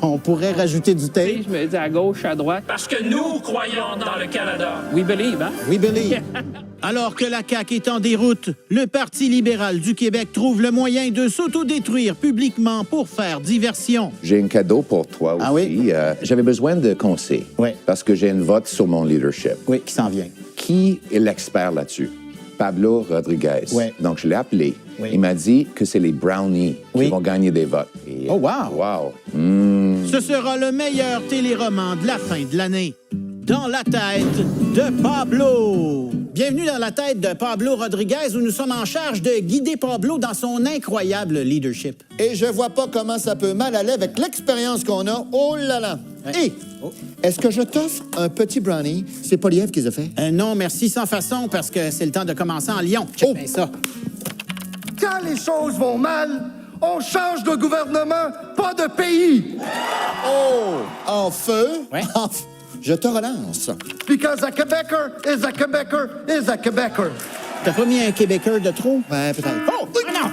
Speaker 6: On pourrait rajouter du tape.
Speaker 17: Je me dis à gauche, à droite. Parce que nous croyons dans le Canada. We believe, hein?
Speaker 6: We believe.
Speaker 1: Alors que la CAQ est en déroute, le Parti libéral du Québec trouve le moyen de s'autodétruire publiquement pour faire diversion.
Speaker 10: J'ai un cadeau pour toi aussi.
Speaker 6: Ah oui?
Speaker 10: J'avais besoin de conseils.
Speaker 6: Oui.
Speaker 10: Parce que j'ai un vote sur mon leadership.
Speaker 6: Oui, qui s'en vient.
Speaker 10: Qui est l'expert là-dessus? Pablo Rodriguez.
Speaker 6: Oui.
Speaker 10: Donc, je l'ai appelé.
Speaker 6: Oui.
Speaker 10: Il m'a dit que c'est les brownies
Speaker 6: Oui.
Speaker 10: qui vont gagner des votes. Et,
Speaker 6: Oh, wow!
Speaker 10: Wow!
Speaker 1: Ce sera le meilleur téléroman de la fin de l'année. Dans la tête de Pablo. Bienvenue dans la tête de Pablo Rodriguez, où nous sommes en charge de guider Pablo dans son incroyable leadership.
Speaker 2: Et je vois pas comment ça peut mal aller avec l'expérience qu'on a. Oh là là!
Speaker 1: Ouais.
Speaker 2: Et est-ce que je t'offre un petit brownie? C'est Poliev qui les a fait.
Speaker 1: Non, merci, sans façon, parce que c'est le temps de commencer en Lyon. Check bien ça.
Speaker 2: Quand les choses vont mal, on change de gouvernement, pas de pays. Oh! En feu?
Speaker 1: Ouais.
Speaker 2: Je te relance. Because a Quebecer is a Quebecer is a Quebecer.
Speaker 1: T'as pas mis un Québécois de trop?
Speaker 2: Ouais, peut-être.
Speaker 1: Oh! Ah non!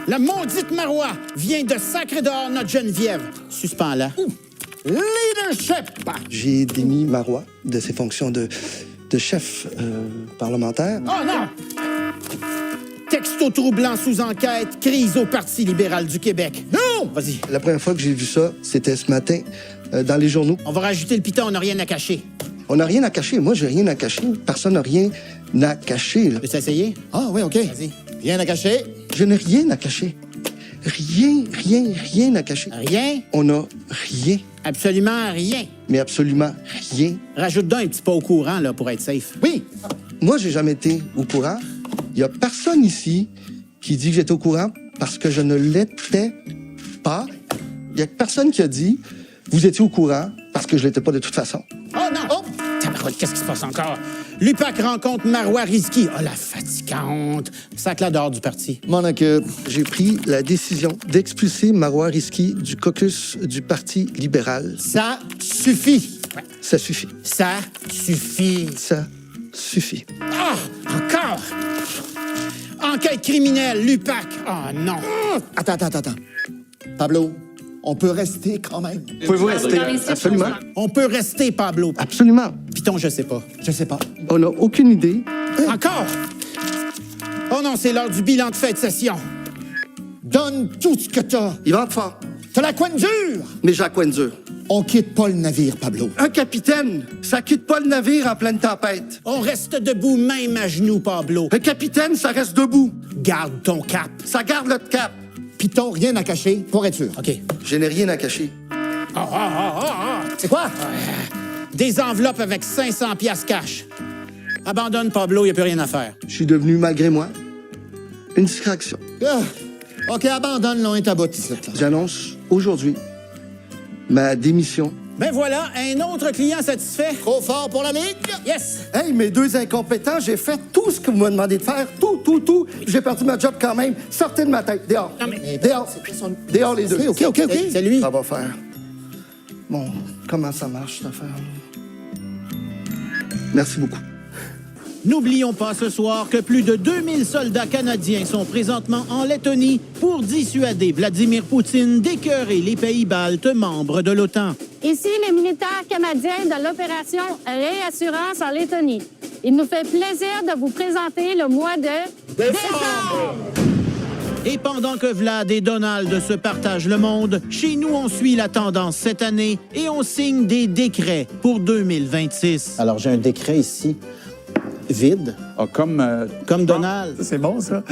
Speaker 1: La maudite Marois vient de sacrer dehors notre Geneviève. Suspends-la.
Speaker 2: Leadership!
Speaker 3: J'ai démis Marois de ses fonctions de chef parlementaire.
Speaker 1: Oh non! Texto troublant sous enquête, crise au Parti libéral du Québec. Non! Vas-y.
Speaker 3: La première fois que j'ai vu ça, c'était ce matin dans les journaux.
Speaker 1: On va rajouter le piton, on n'a rien à cacher.
Speaker 3: On n'a rien à cacher. Moi, j'ai rien à cacher. Personne n'a rien à cacher. Là.
Speaker 1: Peux-tu essayer?
Speaker 2: Ah oui, OK.
Speaker 1: Vas-y.
Speaker 2: Rien à cacher.
Speaker 3: Je n'ai rien à cacher. Rien à cacher.
Speaker 1: Rien?
Speaker 3: On n'a rien.
Speaker 1: Absolument rien.
Speaker 3: Mais absolument rien.
Speaker 1: Rajoute donc un petit pas au courant, là, pour être safe.
Speaker 3: Oui. Moi, j'ai jamais été au courant. Il n'y a personne ici qui dit que j'étais au courant parce que je ne l'étais pas. Il n'y a personne qui a dit vous étiez au courant parce que je ne l'étais pas de toute façon.
Speaker 1: Oh non! Oh! Tabarouette, qu'est-ce qui se passe encore? L'UPAC rencontre Marois Risky. Oh, la fatigante. Sac-la dehors du parti.
Speaker 3: M'en occupe. J'ai pris la décision d'expulser Marois Risky du caucus du Parti libéral.
Speaker 2: Ça suffit.
Speaker 3: Ça suffit.
Speaker 1: Ça suffit.
Speaker 3: Ça suffit.
Speaker 1: Ah! Encore! Enquête criminelle, l'UPAC. Oh non!
Speaker 2: Attends. Pablo, on peut rester quand même.
Speaker 3: Pouvez-vous rester? Absolument.
Speaker 1: On peut rester, Pablo.
Speaker 3: Absolument.
Speaker 1: Piton, je sais pas.
Speaker 2: Je sais pas.
Speaker 3: On n'a aucune idée.
Speaker 1: Encore? Oh non, c'est l'heure du bilan de fin de session.
Speaker 2: Donne tout ce que t'as.
Speaker 3: Il va fort.
Speaker 2: T'as la coin dure.
Speaker 3: Mais j'ai la coin dure.
Speaker 2: On quitte pas le navire, Pablo.
Speaker 3: Un capitaine, ça quitte pas le navire en pleine tempête.
Speaker 1: On reste debout, même à genoux, Pablo.
Speaker 3: Un capitaine, ça reste debout.
Speaker 1: Garde ton cap.
Speaker 3: Ça garde le cap.
Speaker 2: Piton, rien à cacher, pour être sûr.
Speaker 1: OK.
Speaker 3: Je n'ai rien à cacher.
Speaker 2: C'est quoi?
Speaker 1: Des enveloppes avec 500 piastres cash. Abandonne, Pablo, il n'y a plus rien à faire.
Speaker 3: Je suis devenu, malgré moi, une distraction.
Speaker 2: OK, abandonne, là, on est à bout ici.
Speaker 3: J'annonce aujourd'hui ma démission.
Speaker 1: Ben voilà, un autre client satisfait.
Speaker 2: Trop fort pour la Ligue?
Speaker 1: Yes!
Speaker 3: Hey, mes deux incompétents, j'ai fait tout ce que vous m'avez demandé de faire. Tout. J'ai perdu ma job quand même. Sortez de ma tête. Dehors.
Speaker 1: Non, mais...
Speaker 3: Dehors. Dehors, les deux.
Speaker 2: OK.
Speaker 1: C'est lui.
Speaker 3: Ça va faire. Bon, comment ça marche, cette affaire? Merci beaucoup.
Speaker 1: N'oublions pas ce soir que plus de 2000 soldats canadiens sont présentement en Lettonie pour dissuader Vladimir Poutine d'écœurer les pays baltes membres de l'OTAN.
Speaker 9: Ici les militaires canadiens de l'opération Réassurance en Lettonie. Il nous fait plaisir de vous présenter le mois de décembre.
Speaker 1: Et pendant que Vlad et Donald se partagent le monde, chez nous, on suit la tendance cette année et on signe des décrets pour 2026.
Speaker 6: Alors, j'ai un décret ici, vide.
Speaker 5: Ah,
Speaker 6: comme Donald.
Speaker 14: C'est bon, ça.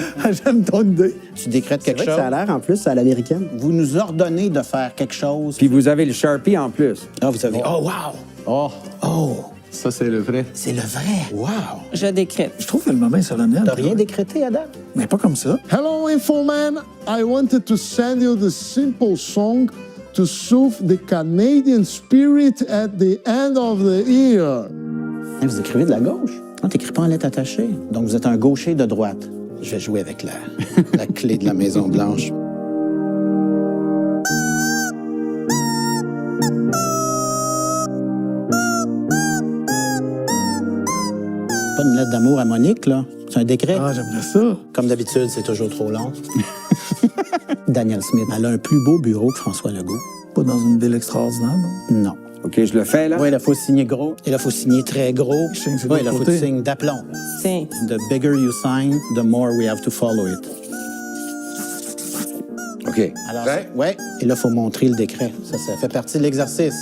Speaker 14: J'aime ton idée.
Speaker 6: Tu décrètes quelque
Speaker 14: C'est vrai
Speaker 6: chose.
Speaker 14: que ça a l'air, en plus, à l'américaine.
Speaker 6: Vous nous ordonnez de faire quelque chose.
Speaker 11: Puis vous avez le Sharpie en plus.
Speaker 6: Ah, vous avez... Oh, wow! Oh!
Speaker 10: Ça, c'est le vrai.
Speaker 6: C'est le vrai. Wow!
Speaker 4: Je décrète.
Speaker 14: Je trouve que le moment est solennel.
Speaker 6: T'as rien décrété, Adam?
Speaker 14: Mais pas comme ça.
Speaker 12: Hello, Infoman. I wanted to send you the simple song to soothe the Canadian spirit at the end of the year.
Speaker 6: Vous écrivez de la gauche? Non, t'écris pas en lettres attachées. Donc, vous êtes un gaucher de droite. Je vais jouer avec la clé de la Maison-Blanche. C'est pas une lettre d'amour à Monique, là. C'est un décret.
Speaker 14: Ah, j'aimerais ça.
Speaker 6: Comme d'habitude, c'est toujours trop long. Daniel Smith, elle a un plus beau bureau que François Legault.
Speaker 14: Pas dans une ville extraordinaire, non?
Speaker 6: Non.
Speaker 11: OK, OK, je le fais, là?
Speaker 6: Oui, là, il faut signer gros. Et là, il faut signer très gros.
Speaker 14: Je signe sur
Speaker 6: Oui,
Speaker 14: le
Speaker 6: là, il faut que
Speaker 14: côté.
Speaker 6: tu signes d'aplomb.
Speaker 4: Tiens.
Speaker 6: The bigger you sign, the more we have to follow it.
Speaker 11: OK.
Speaker 6: Alors, ouais. Et là, il faut montrer le décret. Ça fait partie de l'exercice.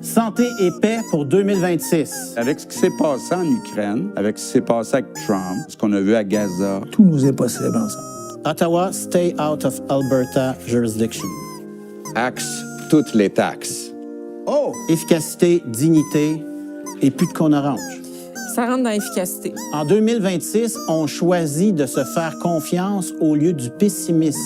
Speaker 6: Santé et paix pour 2026.
Speaker 5: Avec ce qui s'est passé en Ukraine, avec ce qui s'est passé avec Trump, ce qu'on a vu à Gaza,
Speaker 14: Tout nous est possible ensemble.
Speaker 6: Ottawa, stay out of Alberta jurisdiction.
Speaker 11: Axe toutes les taxes.
Speaker 6: Oh! Efficacité, dignité et plus de cône orange.
Speaker 4: Ça rentre dans l'efficacité.
Speaker 6: En 2026, on choisit de se faire confiance au lieu du pessimisme.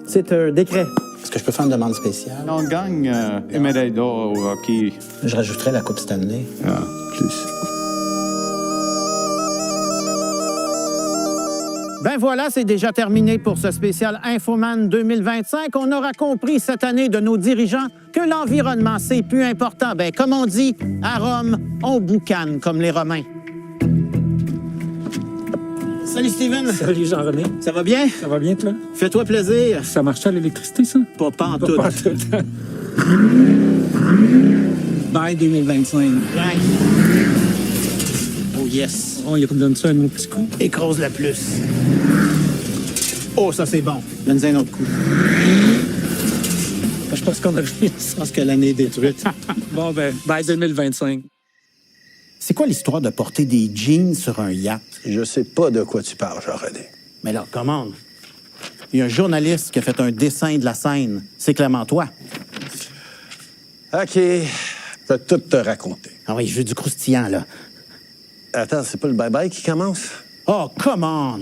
Speaker 11: C'est un décret.
Speaker 6: Est-ce que je peux faire une demande spéciale?
Speaker 24: On gagne une médaille d'or au hockey.
Speaker 6: Je rajouterais la Coupe Stanley.
Speaker 24: Ah, plus.
Speaker 1: Ben voilà, c'est déjà terminé pour ce spécial Infoman 2025. On aura compris cette année de nos dirigeants que l'environnement, c'est plus important. Ben, comme on dit, à Rome, on boucane comme les Romains. Salut Steven.
Speaker 32: Salut Jean-René.
Speaker 1: Ça va bien?
Speaker 32: Ça va bien, toi?
Speaker 1: Fais-toi plaisir.
Speaker 32: Ça marche à l'électricité, ça?
Speaker 1: Pas en tout.
Speaker 32: Pas en tout. Bye 2025.
Speaker 1: Ouais. Oh yes.
Speaker 32: On y redonne ça un autre petit coup.
Speaker 1: Écrase la plus. Oh, ça c'est bon. Donne-nous un autre coup.
Speaker 32: Je pense qu'on a fini.
Speaker 1: Je pense que l'année est détruite.
Speaker 32: Bon, ben, bye 2025.
Speaker 6: C'est quoi l'histoire de porter des jeans sur un yacht?
Speaker 2: Je sais pas de quoi tu parles, Jean-René.
Speaker 6: Mais là, commande. Il y a un journaliste qui a fait un dessin de la scène. C'est clairement toi.
Speaker 2: OK, je vais tout te raconter.
Speaker 6: Ah oui, je veux du croustillant, là.
Speaker 2: Attends, c'est pas le bye-bye qui commence?
Speaker 6: Oh, come on!